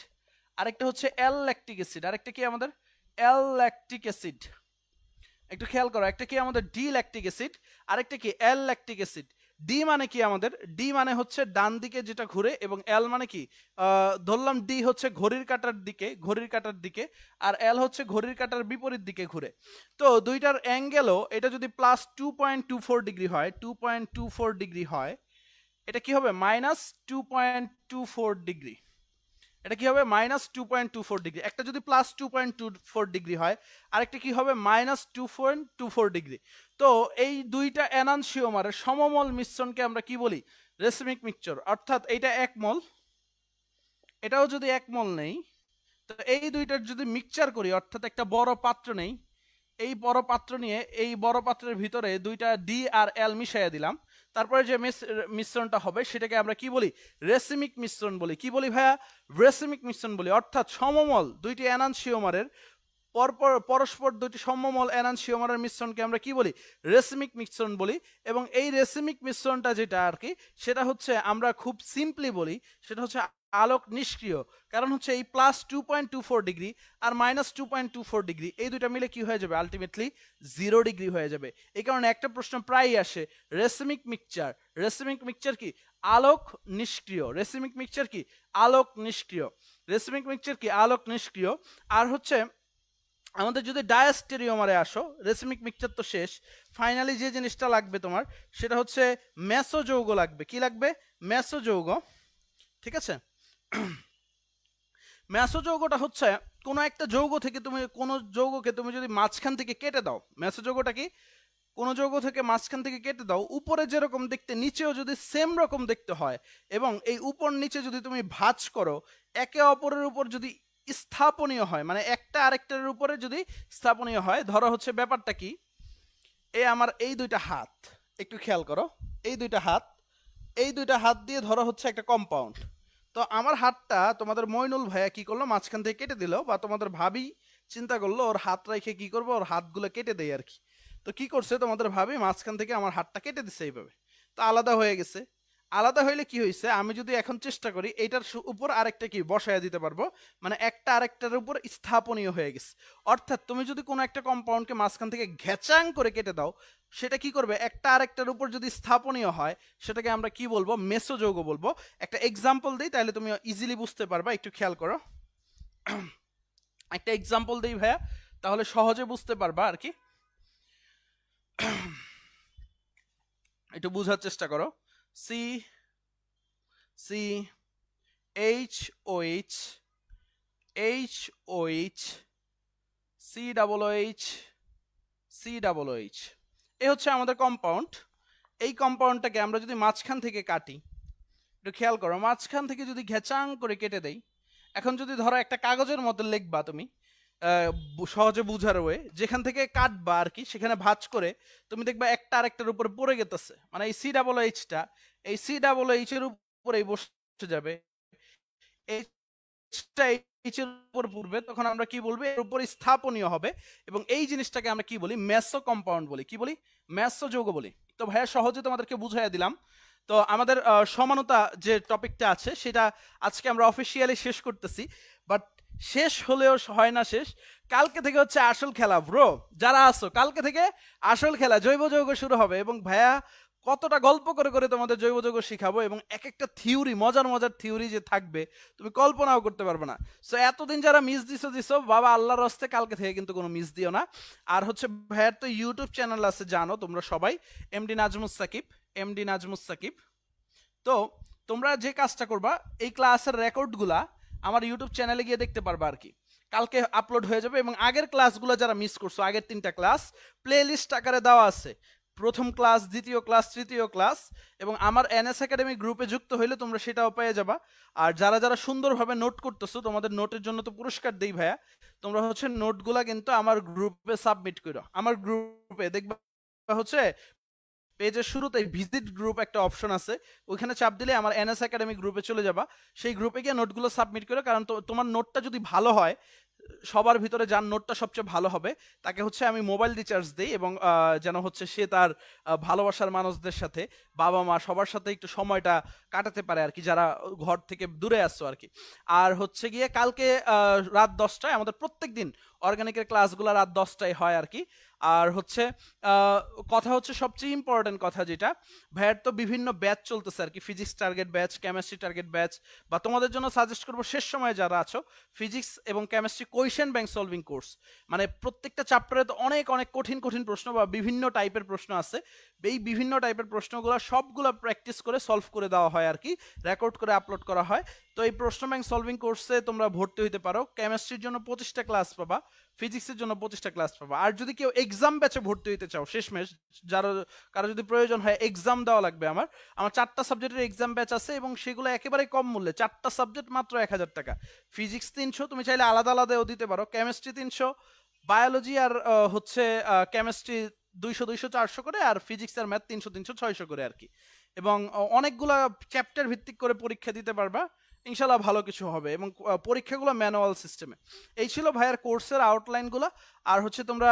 আরেকটা হচ্ছে এল ল্যাকটিক অ্যাসিড, আরেকটা কি আমাদের এল ল্যাকটিক অ্যাসিড। একটু খেয়াল করো, একটা কি আমাদের ডি ল্যাকটিক অ্যাসিড, আরেকটা কি এল ল্যাকটিক অ্যাসিড। ডি মানে কি আমাদের? ডি মানে হচ্ছে ডান দিকে যেটা ঘুরে, এবং এল মানে কি, ধরলাম ডি হচ্ছে ঘড়ির কাঁটার দিকে, ঘড়ির কাঁটার দিকে, আর এল হচ্ছে ঘড়ির কাঁটার বিপরীত দিকে ঘুরে। তো দুইটার অ্যাঙ্গেলও, এটা যদি +2.24 ডিগ্রি হয়, 2.24 ডিগ্রি হয়, এটা কি হবে? -2.24 ডিগ্রি। এটা কি হবে? -2.24 ডিগ্রি। একটা যদি +2.24 ডিগ্রি হয়, আরেকটা কি হবে? -2.24 ডিগ্রি। তো এই দুইটা এনানসিওমারের সমমল মিশ্রণকে আমরা কি বলি? Racemic mixture. অর্থাৎ এইটা 1 মোল, এটাও যদি 1 মোল নেই, তো এই দুইটার যদি মিক্সচার করি, অর্থাৎ একটা বড় পাত্র নেই, এই বড় পাত্র নিয়ে এই বড় পাত্রের ভিতরে দুইটা ডি আর এল মিশাইয়া দিলাম, তারপরে যে মিশ্রণটা হবে সেটাকে আমরা কি বলি? রেসিমিক মিশ্রণ বলি। কি বলি ভাইয়া? রেসিমিক মিশ্রণ বলি। অর্থাৎ সমমল দুইটি এনানসিওমারের, পরস্পর দুইটি সমমল এনানসিওমারের মিশ্রণকে আমরা কি বলি? রেসিমিক মিশ্রণ বলি। এবং এই রেসিমিক মিশ্রণটা যেটা আর কি, সেটা হচ্ছে আমরা খুব সিম্পলি বলি, সেটা হচ্ছে আলোক নিষ্ক্রিয়। কারণ হচ্ছে এই +2.24 ডিগ্রি আর -2.24 ডিগ্রি, এই দুইটা মিলে কি হয়ে যাবে? আলটিমেটলি 0 ডিগ্রি হয়ে যাবে। এই কারণে একটা প্রশ্ন প্রায়ই আসে, রেসিমিক মিক্সচার, রেসিমিক মিক্সচার কি? আলোক নিষ্ক্রিয়। রেসিমিক মিক্সচার কি? আলোক নিষ্ক্রিয়। রেসিমিক মিক্সচার কি? আলোক নিষ্ক্রিয়। আর হচ্ছে আমাদের যদি ডায়াস্টেরিওমারে আসো, রেসিমিক মিক্সচার তো শেষ, ফাইনালি যে জিনিসটা লাগবে তোমার, সেটা হচ্ছে মেসোযৌগ লাগবে। কি লাগবে? মেসোযৌগ, ঠিক আছে? মেসোযৌগটা হচ্ছে কোনো একটা যৌগ থেকে তুমি, কোনো যৌগকে তুমি যদি মাঝখান থেকে কেটে দাও, মেসোযৌগটা কি? কোনো যৌগ থেকে মাঝখান থেকে কেটে দাও, উপরে যেরকম দেখতে নিচেও যদি সেম রকম দেখতে হয়, এবং এই উপর নিচে যদি তুমি ভাঁজ করো, একে অপরের উপর যদি স্থাপনীয় হয়, মানে একটা আরেকটার উপরে যদি স্থাপনীয় হয়, ধরো হচ্ছে ব্যাপারটা কি, এই আমার এই দুইটা হাত, একটু খেয়াল করো, এই দুইটা হাত, এই দুইটা হাত দিয়ে ধরো হচ্ছে একটা কম্পাউন্ড। তো আমার হাতটা তোমাদের মইনুল ভাইয়া কি করলো? মাঝখান থেকে কেটে দিল, বা তোমাদের ভাবি চিন্তা করলো ওর হাত রেখে কি করবো, ওর হাতগুলো কেটে দেয় আর কি। তো কি করছে তোমাদের ভাবি? মাঝখান থেকে আমার হাতটা কেটে দিচ্ছে এইভাবে। তো আলাদা হয়ে গেছে। আলাদা হইলে কি হয়েছে? আমি যদি এখন চেষ্টা করি এইটার উপর আরেকটা কি বসায় দিতে পারবো, মানে একটা আরেকটার উপর স্থাপনীয় হয়ে গেছে। অর্থাৎ তুমি যদি কোনো একটা কম্পাউন্ডকে মাঝখান থেকে ঘেচাং করে কেটে দাও, সেটা কি করবে? একটা আরেকটার উপর যদি স্থাপনীয় হয়, সেটাকে আমরা কি বলবো? মেসোযৌগ বলবো। একটা এক্সাম্পল দিই, তাহলে তুমি ইজিলি বুঝতে পারবা। একটু খেয়াল করো, একটা এক্সাম্পল দিই ভাইয়া, তাহলে সহজে বুঝতে পারবা আর কি। একটু বুঝার চেষ্টা করো। C C H O H, H O H, C double H, C double H, এই হচ্ছে আমাদের কম্পাউন্ড। এই কম্পাউন্ডটাকে আমরা যদি মাঝখান থেকে কাটি, একটু খেয়াল করো, মাঝখান থেকে যদি ঘেচাং করে কেটে দেই, এখন যদি ধরো একটা কাগজের মধ্যে লিখবা তুমি সহজে বুঝার ওয়ে, যেখান থেকে কাটবা আর কি, সেখানে ভাঁজ করে তুমি দেখবা একটা আরেকটার উপরে পড়ে গেতেছে, মানে এই সি ডাবল এইচটা এই সি ডাবল এইচ এর উপরেই বসে যাবে, এইচটা এইচ এর উপর পড়বে, তখন আমরা কি বলবো, এর উপর স্থাপনীয় হবে, এবং এই জিনিসটাকে আমরা কি বলি, মেসো কম্পাউন্ড বলি। কি বলি? মেসো যৌগ বলি। তো ভাইয়া সহজে তোমাদেরকে বুঝাইয়া দিলাম। তো আমাদের সমানতা যে টপিকটা আছে সেটা আজকে আমরা অফিসিয়ালি শেষ করতেছি, বাট শেষ হলেও হয় না শেষ। কালকে থেকে হচ্ছে আসল খেলা ব্রো, যারা আসো কালকে থেকে আসল খেলা, জৈব যৌগ শুরু হবে, এবং ভাইয়া কতটা গল্প করে করে তোমাদের জৈব যৌগ শিখাবো, এবং এক একটা থিওরি, মজার মজার থিওরি যে থাকবে তুমি কল্পনাও করতে পারবে না। সো এতদিন যারা মিস দিছো বাবা আল্লাহর রাস্তে কালকে থেকে কিন্তু কোনো মিস দিও না। আর হচ্ছে ভাইয়ার তো ইউটিউব চ্যানেল আছে জানো তোমরা সবাই, এমডি নাজমুস সাকিব, এমডি নাজমুস সাকিব। তো তোমরা যে কাজটা করবা, এই ক্লাসের রেকর্ডগুলা আমার ইউটিউব চ্যানেলে গিয়ে দেখতে পারবা আর কি, কালকে আপলোড হয়ে যাবে, এবং আগের ক্লাসগুলো যারা মিস করছো, আগের 3টা ক্লাস প্লে লিস্ট আকারে দেওয়া আছে, প্রথম ক্লাস, দ্বিতীয় ক্লাস, তৃতীয় ক্লাস, এবং আমার এনএস একাডেমি গ্রুপে যুক্ত হইলে তোমরা সেটাও পেয়ে যাবা। আর যারা যারা সুন্দরভাবে নোট করতেছো, তোমাদের নোটের জন্য তো পুরস্কার দেই ভাইয়া, তোমরা হচ্ছে নোটগুলা কিন্তু আমার গ্রুপে সাবমিট করো। আমার গ্রুপে দেখবা হচ্ছে পেজের শুরুতে ভিজিট গ্রুপ একটা অপশন আছে, ওইখানে চাপ দিলে আমার এনএস একাডেমি গ্রুপে চলে যাবা। সেই গ্রুপে গিয়ে নোটগুলো সাবমিট করো, কারণ তোমার নোটটা যদি ভালো হয়, সবার ভিতরে যার নোটটা সবচেয়ে ভালো হবে তাকে হচ্ছে আমি মোবাইল রিচার্জ দিই, এবং যেন হচ্ছে সে তার ভালোবাসার মানুষদের সাথে, বাবা মা সবার সাথে একটু সময়টা কাটাতে পারে আর কি, যারা ঘর থেকে দূরে আসছো আর কি। আর হচ্ছে গিয়ে কালকে রাত 10টায় আমাদের প্রত্যেক দিন অর্গানিকের ক্লাসগুলো রাত 10টায় হয় আর কি। আর হচ্ছে কথা হচ্ছে সবচেয়ে ইম্পর্টেন্ট কথা যেটা, ভাইয়ের তো বিভিন্ন ব্যাচ চলতেছে আর কি, physics target batch, chemistry target batch, বা তোমাদের জন্য সাজেস্ট করবো শেষ সময়ে যারা আছো, ফিজিক্স এবং chemistry question bank solving course. মানে প্রত্যেকটা চ্যাপ্টারে তো অনেক অনেক কঠিন কঠিন প্রশ্ন বা বিভিন্ন টাইপের প্রশ্ন আছে, এই বিভিন্ন টাইপের প্রশ্নগুলো সবগুলো প্র্যাকটিস করে সলভ করে দেওয়া হয় আর কি, রেকর্ড করে আপলোড করা হয়। তো এই প্রশ্ন ব্যাংক সলভিং কোর্সে তোমরা ভর্তি হইতে পারো। কেমিস্ট্রির জন্য 25টা ক্লাস পাবা, ফিজিক্সের জন্য 25টা ক্লাস পাবা। আর যদি কেউ এক্সাম ব্যাচে ভর্তি হইতে চাও শেষমেশ, যারা কারো যদি প্রয়োজন হয়, এক্সাম দেওয়া লাগবে, আমার 4টা সাবজেক্টের এক্সাম ব্যাচ আছে, এবং সেগুলো একেবারে কম মূল্যে, 4টা সাবজেক্ট মাত্র 1000 টাকা। ফিজিক্স 300, তুমি চাইলে আলাদা আলাদাও দিতে পারো। কেমিস্ট্রি 300, বায়োলজি আর হচ্ছে কেমিস্ট্রি 200 200 400 করে, আর ফিজিক্স আর ম্যাথ 300 300 600 করে আর কি। এবং অনেকগুলা চ্যাপ্টার ভিত্তিক করে পরীক্ষা দিতে পারবা, ইনশাল্লাহ ভালো কিছু হবে, এবং পরীক্ষাগুলো ম্যানুয়াল সিস্টেমে। এই ছিল ভাইয়ের কোর্সের আউটলাইনগুলো। আর হচ্ছে তোমরা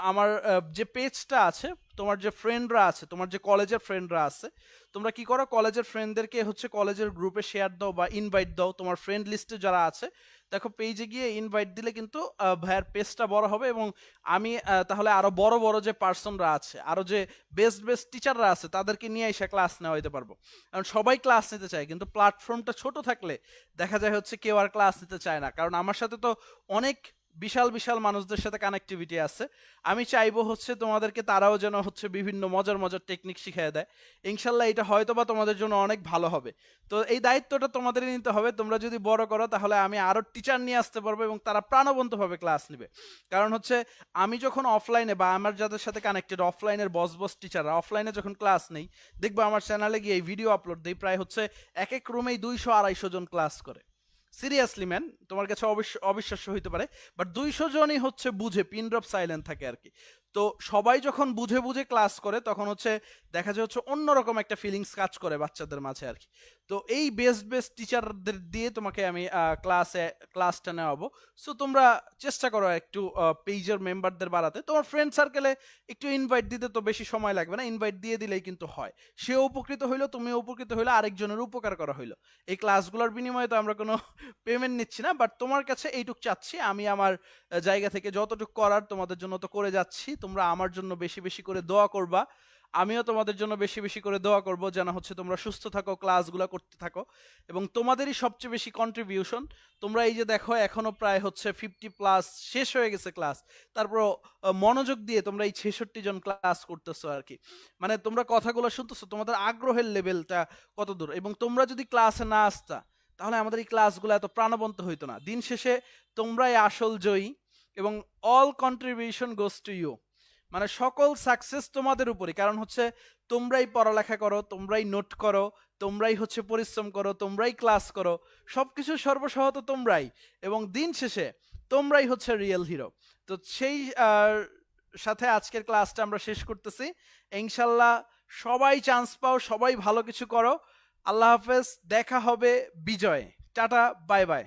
আমার যে পেজটা আছে, তোমার যে ফ্রেন্ডরা আছে, তোমার যে কলেজের ফ্রেন্ডরা আছে, তোমরা কি করো, কলেজের ফ্রেন্ডদেরকে হচ্ছে কলেজের গ্রুপে শেয়ার দাও বা ইনভাইট দাও। তোমার ফ্রেন্ড লিস্টে যারা আছে, দেখো পেজে গিয়ে ইনভাইট দিলে কিন্তু ভাইয়ের পেজটা বড় হবে, এবং আমি তাহলে আরো বড় বড় যে পার্সনরা আছে, আরো যে বেস্ট বেস্ট টিচাররা আছে, তাদেরকে নিয়ে এসে ক্লাস নেওয়া হইতে পারবো। কারণ সবাই ক্লাস নিতে চায়, কিন্তু প্ল্যাটফর্মটা ছোট থাকলে দেখা যায় হচ্ছে কেউ আর ক্লাস নিতে চায় না। কারণ আমার সাথে তো অনেক বিশাল বিশাল মানুষদের সাথে কানেক্টিভিটি আছে, আমি চাইবো হচ্ছে তোমাদেরকে তারাও যেন হচ্ছে বিভিন্ন মজার মজার টেকনিক শিখিয়ে দেয়। ইনশাল্লাহ এটা হয়তো বা তোমাদের জন্য অনেক ভালো হবে। তো এই দায়িত্বটা তোমাদেরই নিতে হবে। তোমরা যদি বড় করো তাহলে আমি আরো টিচার নিয়ে আসতে পারবো, এবং তারা প্রাণবন্তভাবে ক্লাস নেবে। কারণ হচ্ছে আমি যখন অফলাইনে, বা আমার যাদের সাথে কানেক্টেড অফলাইনের বস বস টিচাররা অফলাইনে যখন ক্লাস নেই, দেখবো আমার চ্যানেলে গিয়ে এই ভিডিও আপলোড দিই, প্রায় হচ্ছে এক এক রুমেই 200 250 জন ক্লাস করে। সিরিয়াসলি ম্যান, তোমার কাছে অবিশ্বাস্য হইতে পারে, বাট 200 জনই হচ্ছে বুঝে, পিন ড্রপ সাইলেন্ট থাকে আর কি। তো সবাই যখন বুঝে বুঝে ক্লাস করে, তখন হচ্ছে দেখা যায় হচ্ছে অন্যরকম একটা ফিলিংস কাজ করে বাচ্চাদের মাঝে আর কি। তো এই বেস্ট বেস্ট টিচারদের দিয়ে তোমাকে আমি ক্লাসটা নেওয়াবো। সো তোমরা চেষ্টা করো একটু পেজের মেম্বারদের বাড়াতে, তোমার ফ্রেন্ড সার্কেলে একটু ইনভাইট দিতে তো বেশি সময় লাগবে না, ইনভাইট দিয়ে দিলেই কিন্তু হয়। সে উপকৃত হইলো, তুমি উপকৃত হইলো, আরেকজনের উপকার করা হইলো। এই ক্লাসগুলোর বিনিময়ে তো আমরা কোনো পেমেন্ট নিচ্ছি না, বাট তোমার কাছে এইটুক চাচ্ছি, আমি আমার জায়গা থেকে যতটুকু করার তোমাদের জন্য তো করে যাচ্ছি। তোমরা আমার জন্য বেশি বেশি করে দোয়া করবা, আমিও তোমাদের জন্য বেশি বেশি করে দোয়া করব, যেন হচ্ছে তোমরা সুস্থ থাকো, ক্লাসগুলো করতে থাকো, এবং তোমাদেরই সবচেয়ে বেশি কন্ট্রিবিউশন। তোমরা এই যে দেখো এখনো প্রায় হচ্ছে 50+ শেষ হয়ে গেছে ক্লাস, তারপর মনোযোগ দিয়ে তোমরা এই 66 জন ক্লাস করতেছো আর কি। মানে তোমরা কথাগুলো শুনতেছো, তোমাদের আগ্রহের লেভেলটা কত দূর। এবং তোমরা যদি ক্লাসে না আসতা, তাহলে আমাদের এই ক্লাসগুলো এত প্রাণবন্ত হইতো না। দিন শেষে তোমরাই আসল জয়ী, এবং all contribution goes to you. মানে সকল সাকসেস তোমাদের উপরে, কারণ হচ্ছে তোমরাই পড়ালেখা করো, তোমরাই নোট করো, তোমরাই হচ্ছে পরিশ্রম করো, তোমরাই ক্লাস করো, সবকিছু সর্বসহত তোমরাই, এবং দিন শেষে তোমরাই হচ্ছে রিয়েল হিরো। তো সেই সাথে আজকের ক্লাসটা আমরা শেষ করতেছি। ইনশাল্লাহ সবাই চান্স পাও, সবাই ভালো কিছু করো। আল্লাহ হাফেজ, দেখা হবে বিজয়। Tata, bye bye.